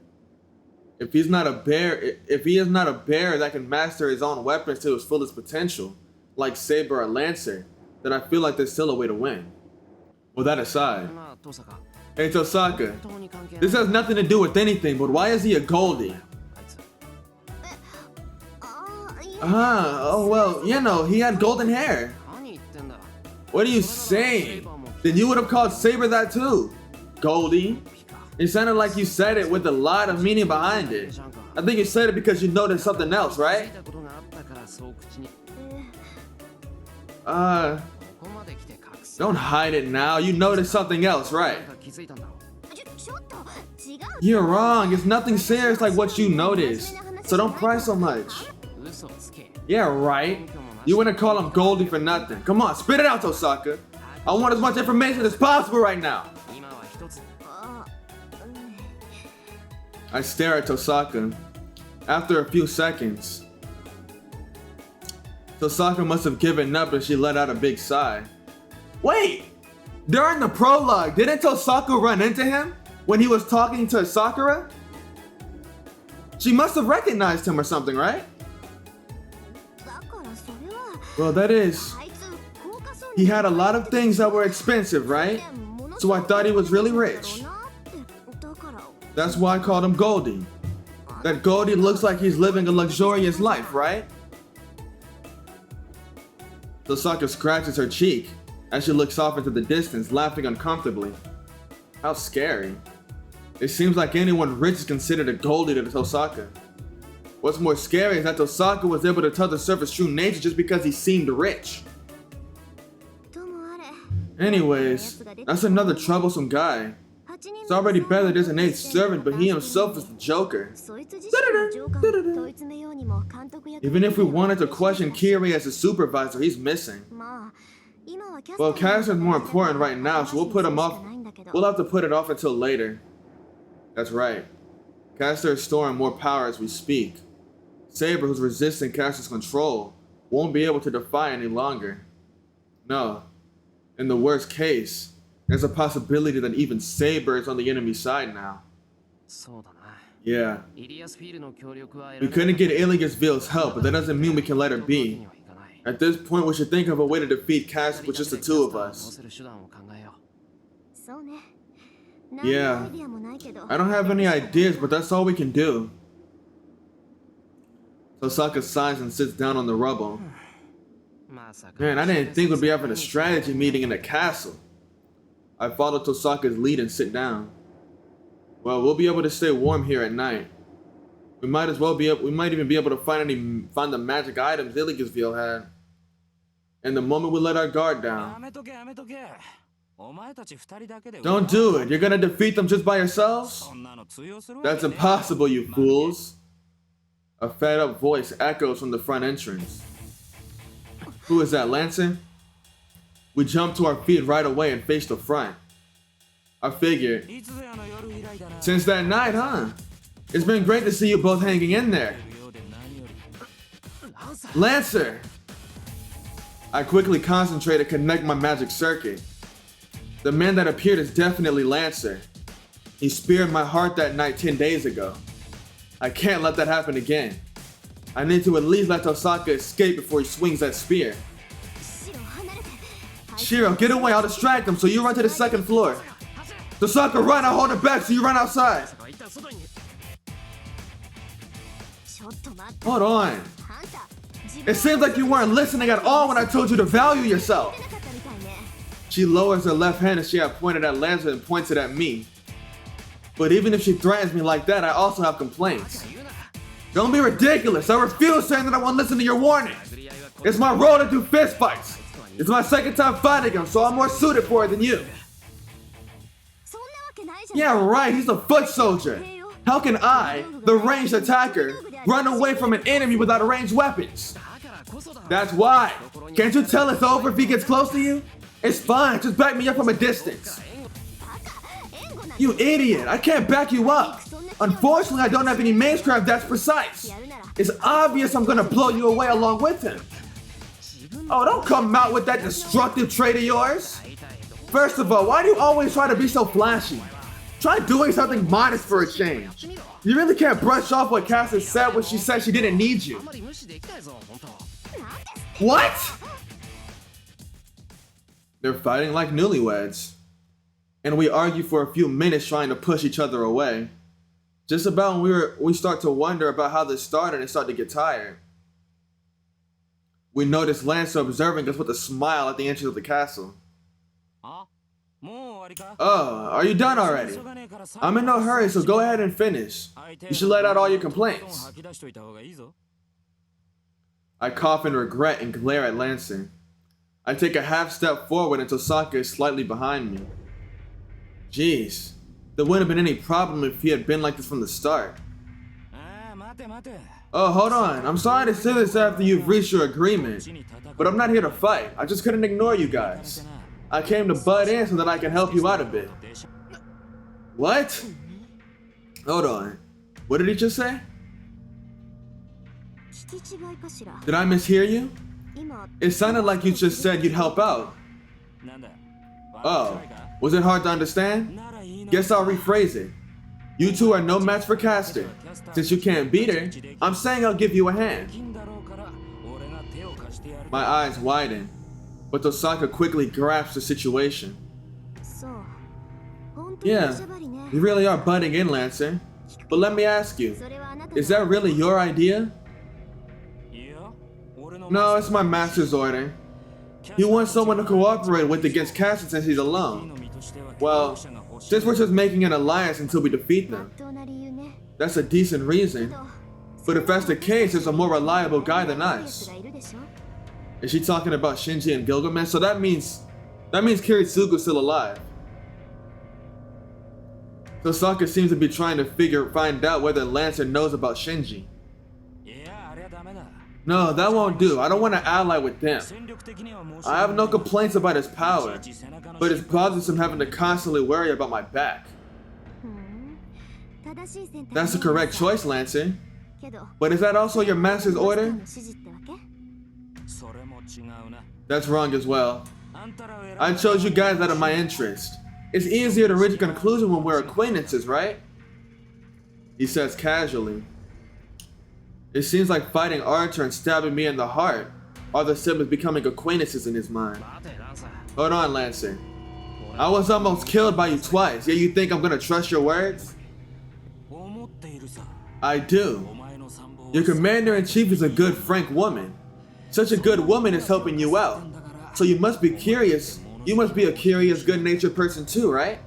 If he is not a bear that can master his own weapons to his fullest potential, like Saber or Lancer, then I feel like there's still a way to win. Well, that aside, hey Tosaka, this has nothing to do with anything, but why is he a Goldie? Oh well, you know, he had golden hair. What are you saying? Then you would have called Saber that too, Goldie. It sounded like you said it with a lot of meaning behind it. I think you said it because you noticed something else, right? Don't hide it now. You noticed something else, right? You're wrong. It's nothing serious like what you noticed. So don't cry so much. Yeah, right. You wouldn't call him Goldie for nothing. Come on, spit it out, Tosaka. I want as much information as possible right now. I stare at Tosaka. After a few seconds, Tosaka must have given up and she let out a big sigh. Wait! During the prologue, didn't Tosaka run into him when he was talking to Sakura? She must have recognized him or something, right? Well, that is, he had a lot of things that were expensive, right? So I thought he was really rich. That's why I called him Goldie. That Goldie looks like he's living a luxurious life, right? Tosaka scratches her cheek as she looks off into the distance, laughing uncomfortably. How scary. It seems like anyone rich is considered a Goldie to Tosaka. What's more scary is that Tosaka was able to tell the server's true nature just because he seemed rich. Anyways, that's another troublesome guy. It's already bad that there's an 8th servant, but he himself is the Joker. Even if we wanted to question Kiri as a supervisor, he's missing. Well, Cass is more important right now, so we'll put him off. We'll have to put it off until later. That's right. Caster is storing more power as we speak. Saber, who's resisting Caster's control, won't be able to defy any longer. No. In the worst case, there's a possibility that even Saber is on the enemy side now. Yeah. We couldn't get Iliasville's help, but that doesn't mean we can let her be. At this point, we should think of a way to defeat Cass with just the two of us. Yeah. I don't have any ideas, but that's all we can do. Tosaka sighs and sits down on the rubble. Man, I didn't think we'd be having a strategy meeting in the castle. I follow Tosaka's lead and sit down. Well, we'll be able to stay warm here at night. We might even be able to find the magic items Iliasville had. And the moment we let our guard down. Don't do it. You're gonna defeat them just by yourselves? That's impossible, you fools. A fed-up voice echoes from the front entrance. Who is that, Lancer? We jump to our feet right away and face the front. I figured. Since that night, huh? It's been great to see you both hanging in there. Lancer! I quickly concentrate to connect my magic circuit. The man that appeared is definitely Lancer. He speared my heart that night 10 days ago. I can't let that happen again. I need to at least let Tosaka escape before he swings that spear. Shiro, get away, I'll distract him, so you run to the second floor. Tosaka, run, I'll hold it back so you run outside. Hold on. It seems like you weren't listening at all when I told you to value yourself. She lowers her left hand as she had pointed at Lancer and points it at me. But even if she threatens me like that, I also have complaints. Don't be ridiculous. I refuse saying that I won't listen to your warning. It's my role to do fistfights. It's my second time fighting him, so I'm more suited for it than you. Yeah, right. He's a foot soldier. How can I, the ranged attacker, run away from an enemy without ranged weapons? That's why. Can't you tell it's over if he gets close to you? It's fine. Just back me up from a distance. You idiot. I can't back you up. Unfortunately, I don't have any magecraft that's precise. It's obvious I'm gonna blow you away along with him. Oh, don't come out with that destructive trait of yours. First of all, why do you always try to be so flashy? Try doing something modest for a change. You really can't brush off what Cassie said when she said she didn't need you. What? They're fighting like newlyweds. And we argue for a few minutes trying to push each other away. Just about when we start to wonder about how this started and start to get tired. We notice Lancer observing us with a smile at the entrance of the castle. Oh, are you done already? I'm in no hurry, so go ahead and finish. You should let out all your complaints. I cough in regret and glare at Lancer. I take a half step forward and Tosaka is slightly behind me. Jeez, there wouldn't have been any problem if he had been like this from the start. Oh, hold on. I'm sorry to say this after you've reached your agreement, but I'm not here to fight. I just couldn't ignore you guys. I came to butt in so that I can help you out a bit. What? Hold on. What did he just say? Did I mishear you? It sounded like you just said you'd help out. Oh, was it hard to understand? Guess I'll rephrase it. You two are no match for Caster. Since you can't beat her, I'm saying I'll give you a hand. My eyes widen, but Tosaka quickly grasps the situation. Yeah, you really are butting in, Lancer. But let me ask you, is that really your idea? No, it's my master's order. He wants someone to cooperate with against Caster since he's alone. Well, since we're just making an alliance until we defeat them. That's a decent reason. But if that's the case, there's a more reliable guy than us. Is she talking about Shinji and Gilgamesh? So that means Kiritsugu's still alive. Tosaka seems to be trying to find out whether Lancer knows about Shinji. No, that won't do. I don't want to ally with them. I have no complaints about his power, but it's bothersome having to constantly worry about my back. That's the correct choice, Lancer. But is that also your master's order? That's wrong as well. I chose you guys out of my interest. It's easier to reach a conclusion when we're acquaintances, right? He says casually. It seems like fighting Archer and stabbing me in the heart are the same as becoming acquaintances in his mind. Hold on, Lancer. I was almost killed by you twice, yet you think I'm gonna trust your words? I do. Your commander-in-chief is a good, frank woman. Such a good woman is helping you out. So you must be curious. You must be a curious, good-natured person too, right?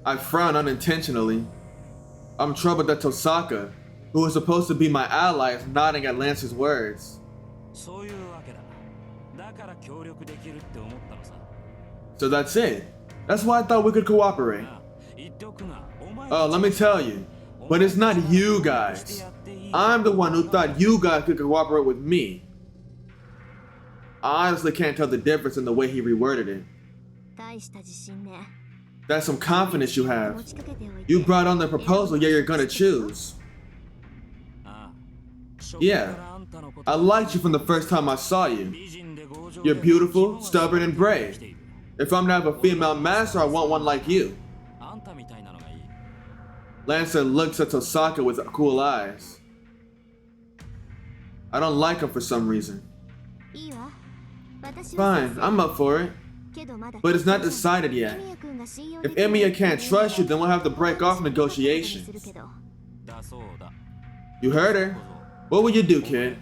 I frown unintentionally. I'm troubled that Tosaka, who is supposed to be my ally, is nodding at Lancer's words. So that's it. That's why I thought we could cooperate. Oh, let me tell you. But it's not you guys. I'm the one who thought you guys could cooperate with me. I honestly can't tell the difference in the way he reworded it. That's some confidence you have. You brought on the proposal, yet you're gonna choose. Yeah, I liked you from the first time I saw you. You're beautiful, stubborn, and brave. If I'm to have a female master, I want one like you. Lancer looks at Tosaka with cool eyes. I don't like him for some reason. Fine, I'm up for it. But it's not decided yet. If Emiya can't trust you, then we'll have to break off negotiations. You heard her. What will you do, kid?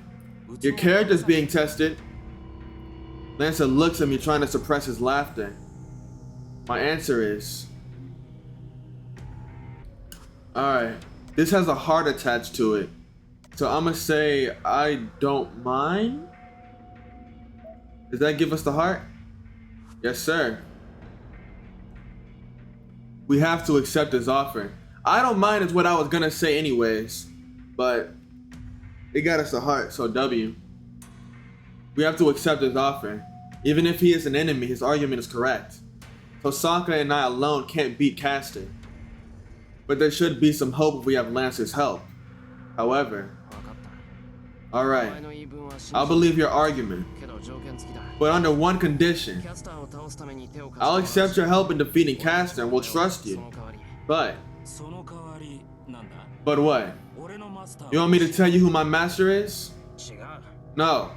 Your character's being tested. Lancer looks at me, trying to suppress his laughter. My answer is... Alright, this has a heart attached to it. So I'm gonna say I don't mind? Does that give us the heart? Yes, sir. We have to accept his offer. I don't mind is what I was gonna say anyways, but it got us a heart, so W. We have to accept his offer. Even if he is an enemy, his argument is correct. Tosaka and I alone can't beat Caster. But there should be some hope if we have Lancer's help. However, alright, I'll believe your argument. But under one condition. I'll accept your help in defeating Caster and will trust you. But what? You want me to tell you who my master is? No.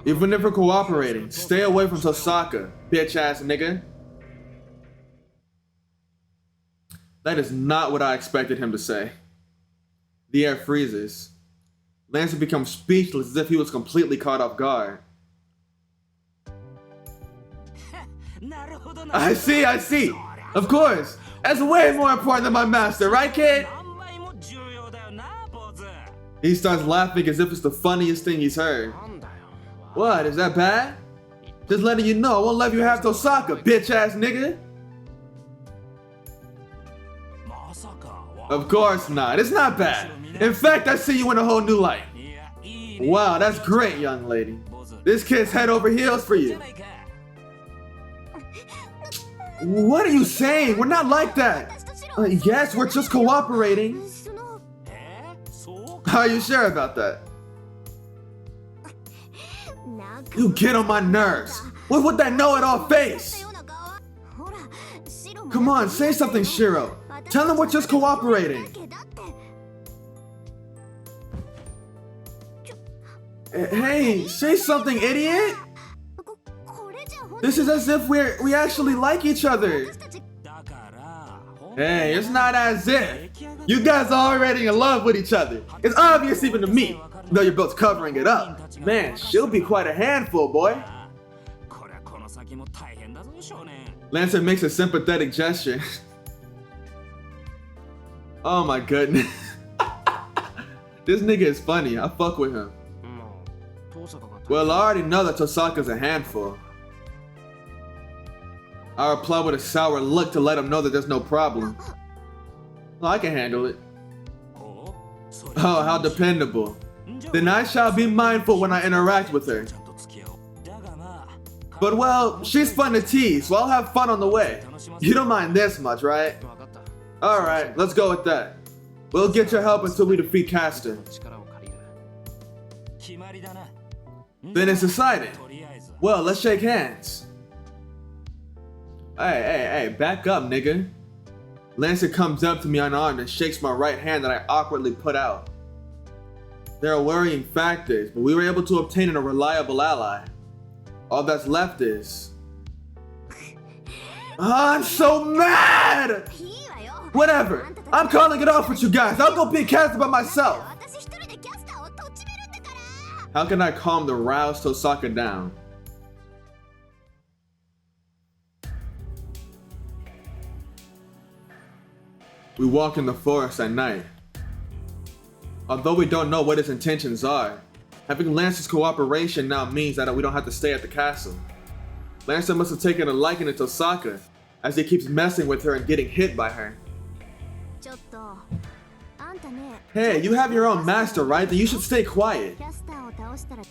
Even if we're cooperating, stay away from Tosaka, bitch ass nigga. That is not what I expected him to say. The air freezes. Lancer becomes speechless as if he was completely caught off guard. I see. Of course. That's way more important than my master, right, kid? He starts laughing as if it's the funniest thing he's heard. What, is that bad? Just letting you know, I won't let you have Tosaka, bitch ass nigga. Of course not. It's not bad. In fact, I see you in a whole new light. Wow, that's great, young lady. This kid's head over heels for you. What are you saying? We're not like that. Yes, we're just cooperating. Are you sure about that? You get on my nerves. What's with that know-it-all face? Come on, say something, Shiro. Tell him we're just cooperating. Hey, say something, idiot. This is as if we actually like each other. Hey, it's not as if. You guys are already in love with each other. It's obvious even to me, though you're both covering it up. Man, she'll be quite a handful, boy. Lancer makes a sympathetic gesture. Oh my goodness. This nigga is funny. I fuck with him. Well, I already know that Tosaka's a handful. I reply with a sour look to let him know that there's no problem. Well, I can handle it. Oh, how dependable. Then I shall be mindful when I interact with her. But well, she's fun to tease, so I'll have fun on the way. You don't mind this much, right? Alright, let's go with that. We'll get your help until we defeat Caster. Then it's decided. Well, let's shake hands. Hey, back up, nigga. Lancer comes up to me unarmed and shakes my right hand that I awkwardly put out. There are worrying factors, but we were able to obtain a reliable ally. All that's left is... I'm so mad! Whatever, I'm calling it off with you guys. I'll go be a caster by myself. How can I calm the roused Tosaka down? We walk in the forest at night. Although we don't know what his intentions are, having Lancer's cooperation now means that we don't have to stay at the castle. Lancer must have taken a liking to Tosaka, as he keeps messing with her and getting hit by her. Hey, you have your own master, right? Then you should stay quiet.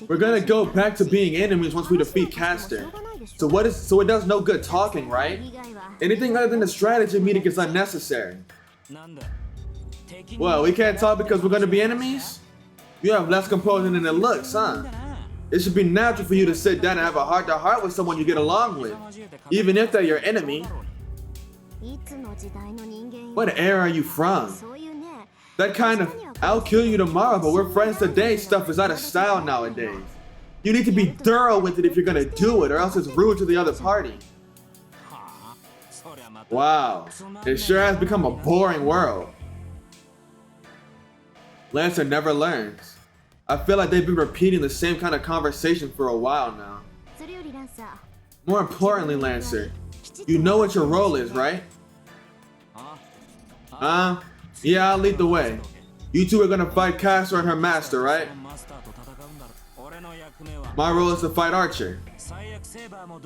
We're gonna go back to being enemies once we defeat Caster. So it does no good talking, right? Anything other than a strategy meeting is unnecessary. Well, we can't talk because we're gonna be enemies? You have less composure than it looks, huh? It should be natural for you to sit down and have a heart-to-heart with someone you get along with, even if they're your enemy. What era are you from? That kind of, I'll kill you tomorrow, but we're friends today stuff is out of style nowadays. You need to be thorough with it if you're gonna do it, or else it's rude to the other party. Wow, it sure has become a boring world. Lancer never learns. I feel like they've been repeating the same kind of conversation for a while now. More importantly, Lancer, you know what your role is, right? Yeah, I'll lead the way. You two are gonna fight Caster and her master, right? My role is to fight Archer.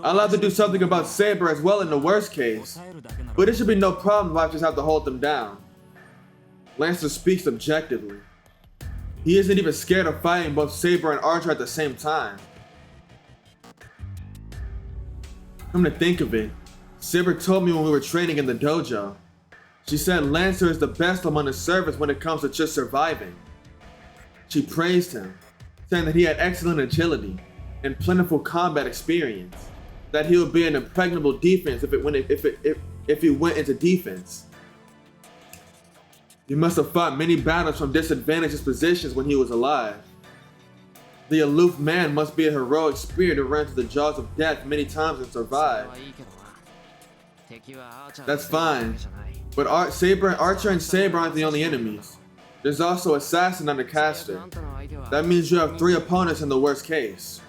I'll have to do something about Saber as well in the worst case, but it should be no problem if I just have to hold them down. Lancer speaks objectively. He isn't even scared of fighting both Saber and Archer at the same time. Come to think of it, Saber told me when we were training in the dojo. She said Lancer is the best among the servants when it comes to just surviving. She praised him, saying that he had excellent agility and plentiful combat experience, that he would be an impregnable defense if he went into defense. He must have fought many battles from disadvantaged positions when he was alive. The aloof man must be a heroic spirit who ran to the jaws of death many times and survived. That's fine, but Archer and Saber aren't the only enemies. There's also Assassin under Caster. That means you have 3 opponents in the worst case.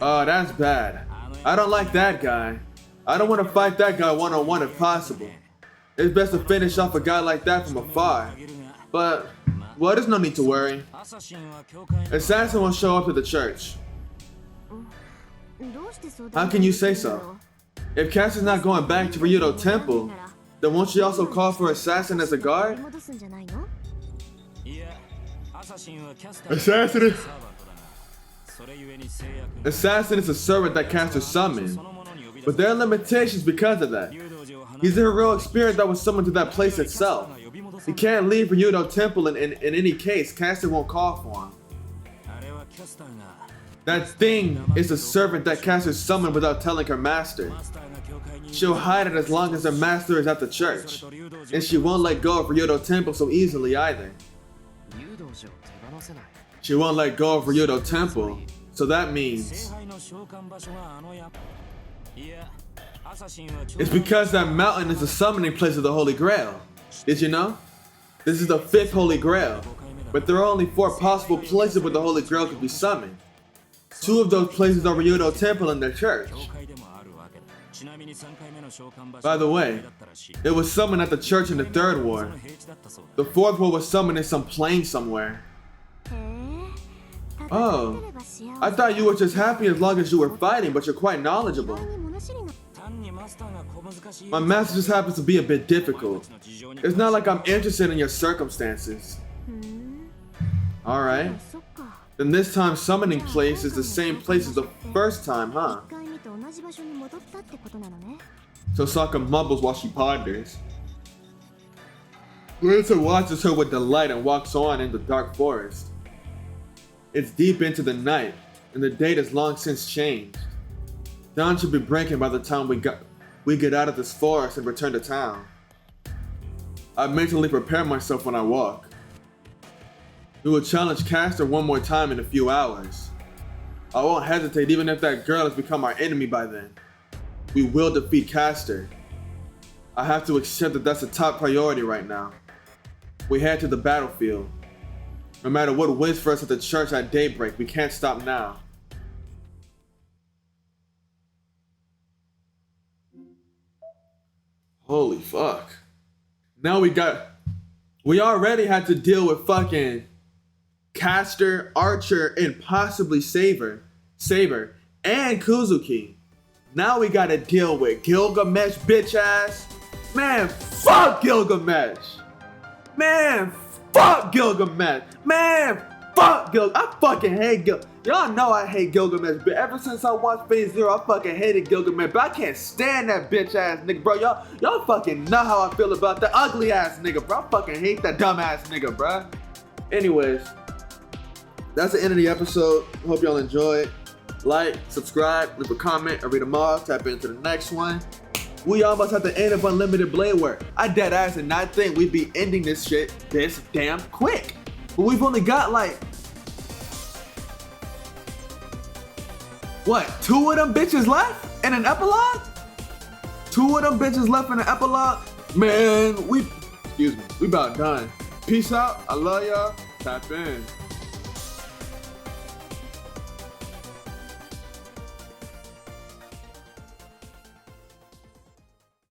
Oh, that's bad. I don't like that guy. I don't want to fight that guy one-on-one if possible. It's best to finish off a guy like that from afar. But, well, there's no need to worry. Assassin will show up to the church. How can you say so? If Caster's not going back to Ryudo Temple, then won't she also call for Assassin as a guard? Assassin is a servant that Caster summoned, but there are limitations because of that. He's a heroic spirit that was summoned to that place itself. He can't leave Ryudo Temple in any case. Caster won't call for him. That thing is a servant that casts her summon without telling her master. She'll hide it as long as her master is at the church, and she won't let go of Ryudo Temple so easily either. She won't let go of Ryudo Temple, so that means it's because that mountain is the summoning place of the Holy Grail. Did you know? This is the 5th Holy Grail, but there are only 4 possible places where the Holy Grail could be summoned. 2 of those places are Ryudo Temple and the church. By the way, it was summoned at the church in the 3rd war. The 4th war was summoned in some plain somewhere. Oh, I thought you were just happy as long as you were fighting, but you're quite knowledgeable. My master just happens to be a bit difficult. It's not like I'm interested in your circumstances. Alright. Then this time summoning place is the same place as the first time, huh? So Sokka mumbles while she ponders. Ursa watches her with delight and walks on in the dark forest. It's deep into the night, and the date has long since changed. Dawn should be breaking by the time we get out of this forest and return to town. I mentally prepare myself when I walk. We will challenge Castor one more time in a few hours. I won't hesitate even if that girl has become our enemy by then. We will defeat Castor. I have to accept that that's a top priority right now. We head to the battlefield. No matter what waits for us at the church at daybreak, we can't stop now. Holy fuck. Now we already had to deal with fucking Castor, Archer, and possibly Saber, and Kuzuki. Now we gotta deal with Gilgamesh, bitch ass. Man, fuck Gilgamesh. Man, fuck Gilgamesh. Man, fuck Gilgamesh. I fucking hate Gilgamesh. Y'all know I hate Gilgamesh, but ever since I watched Phase Zero, I fucking hated Gilgamesh. But I can't stand that bitch ass nigga, bro. Y'all fucking know how I feel about that ugly ass nigga, bro. I fucking hate that dumb ass nigga, bro. Anyways, that's the end of the episode. Hope y'all enjoyed. Like, subscribe, leave a comment, and read them all. Tap into the next one. We almost at the end of Unlimited Blade Work. I dead ass did not think we'd be ending this shit this damn quick. But we've only got like, what, 2 of them bitches left in an epilogue? 2 of them bitches left in an epilogue? Man, we about done. Peace out. I love y'all. Tap in.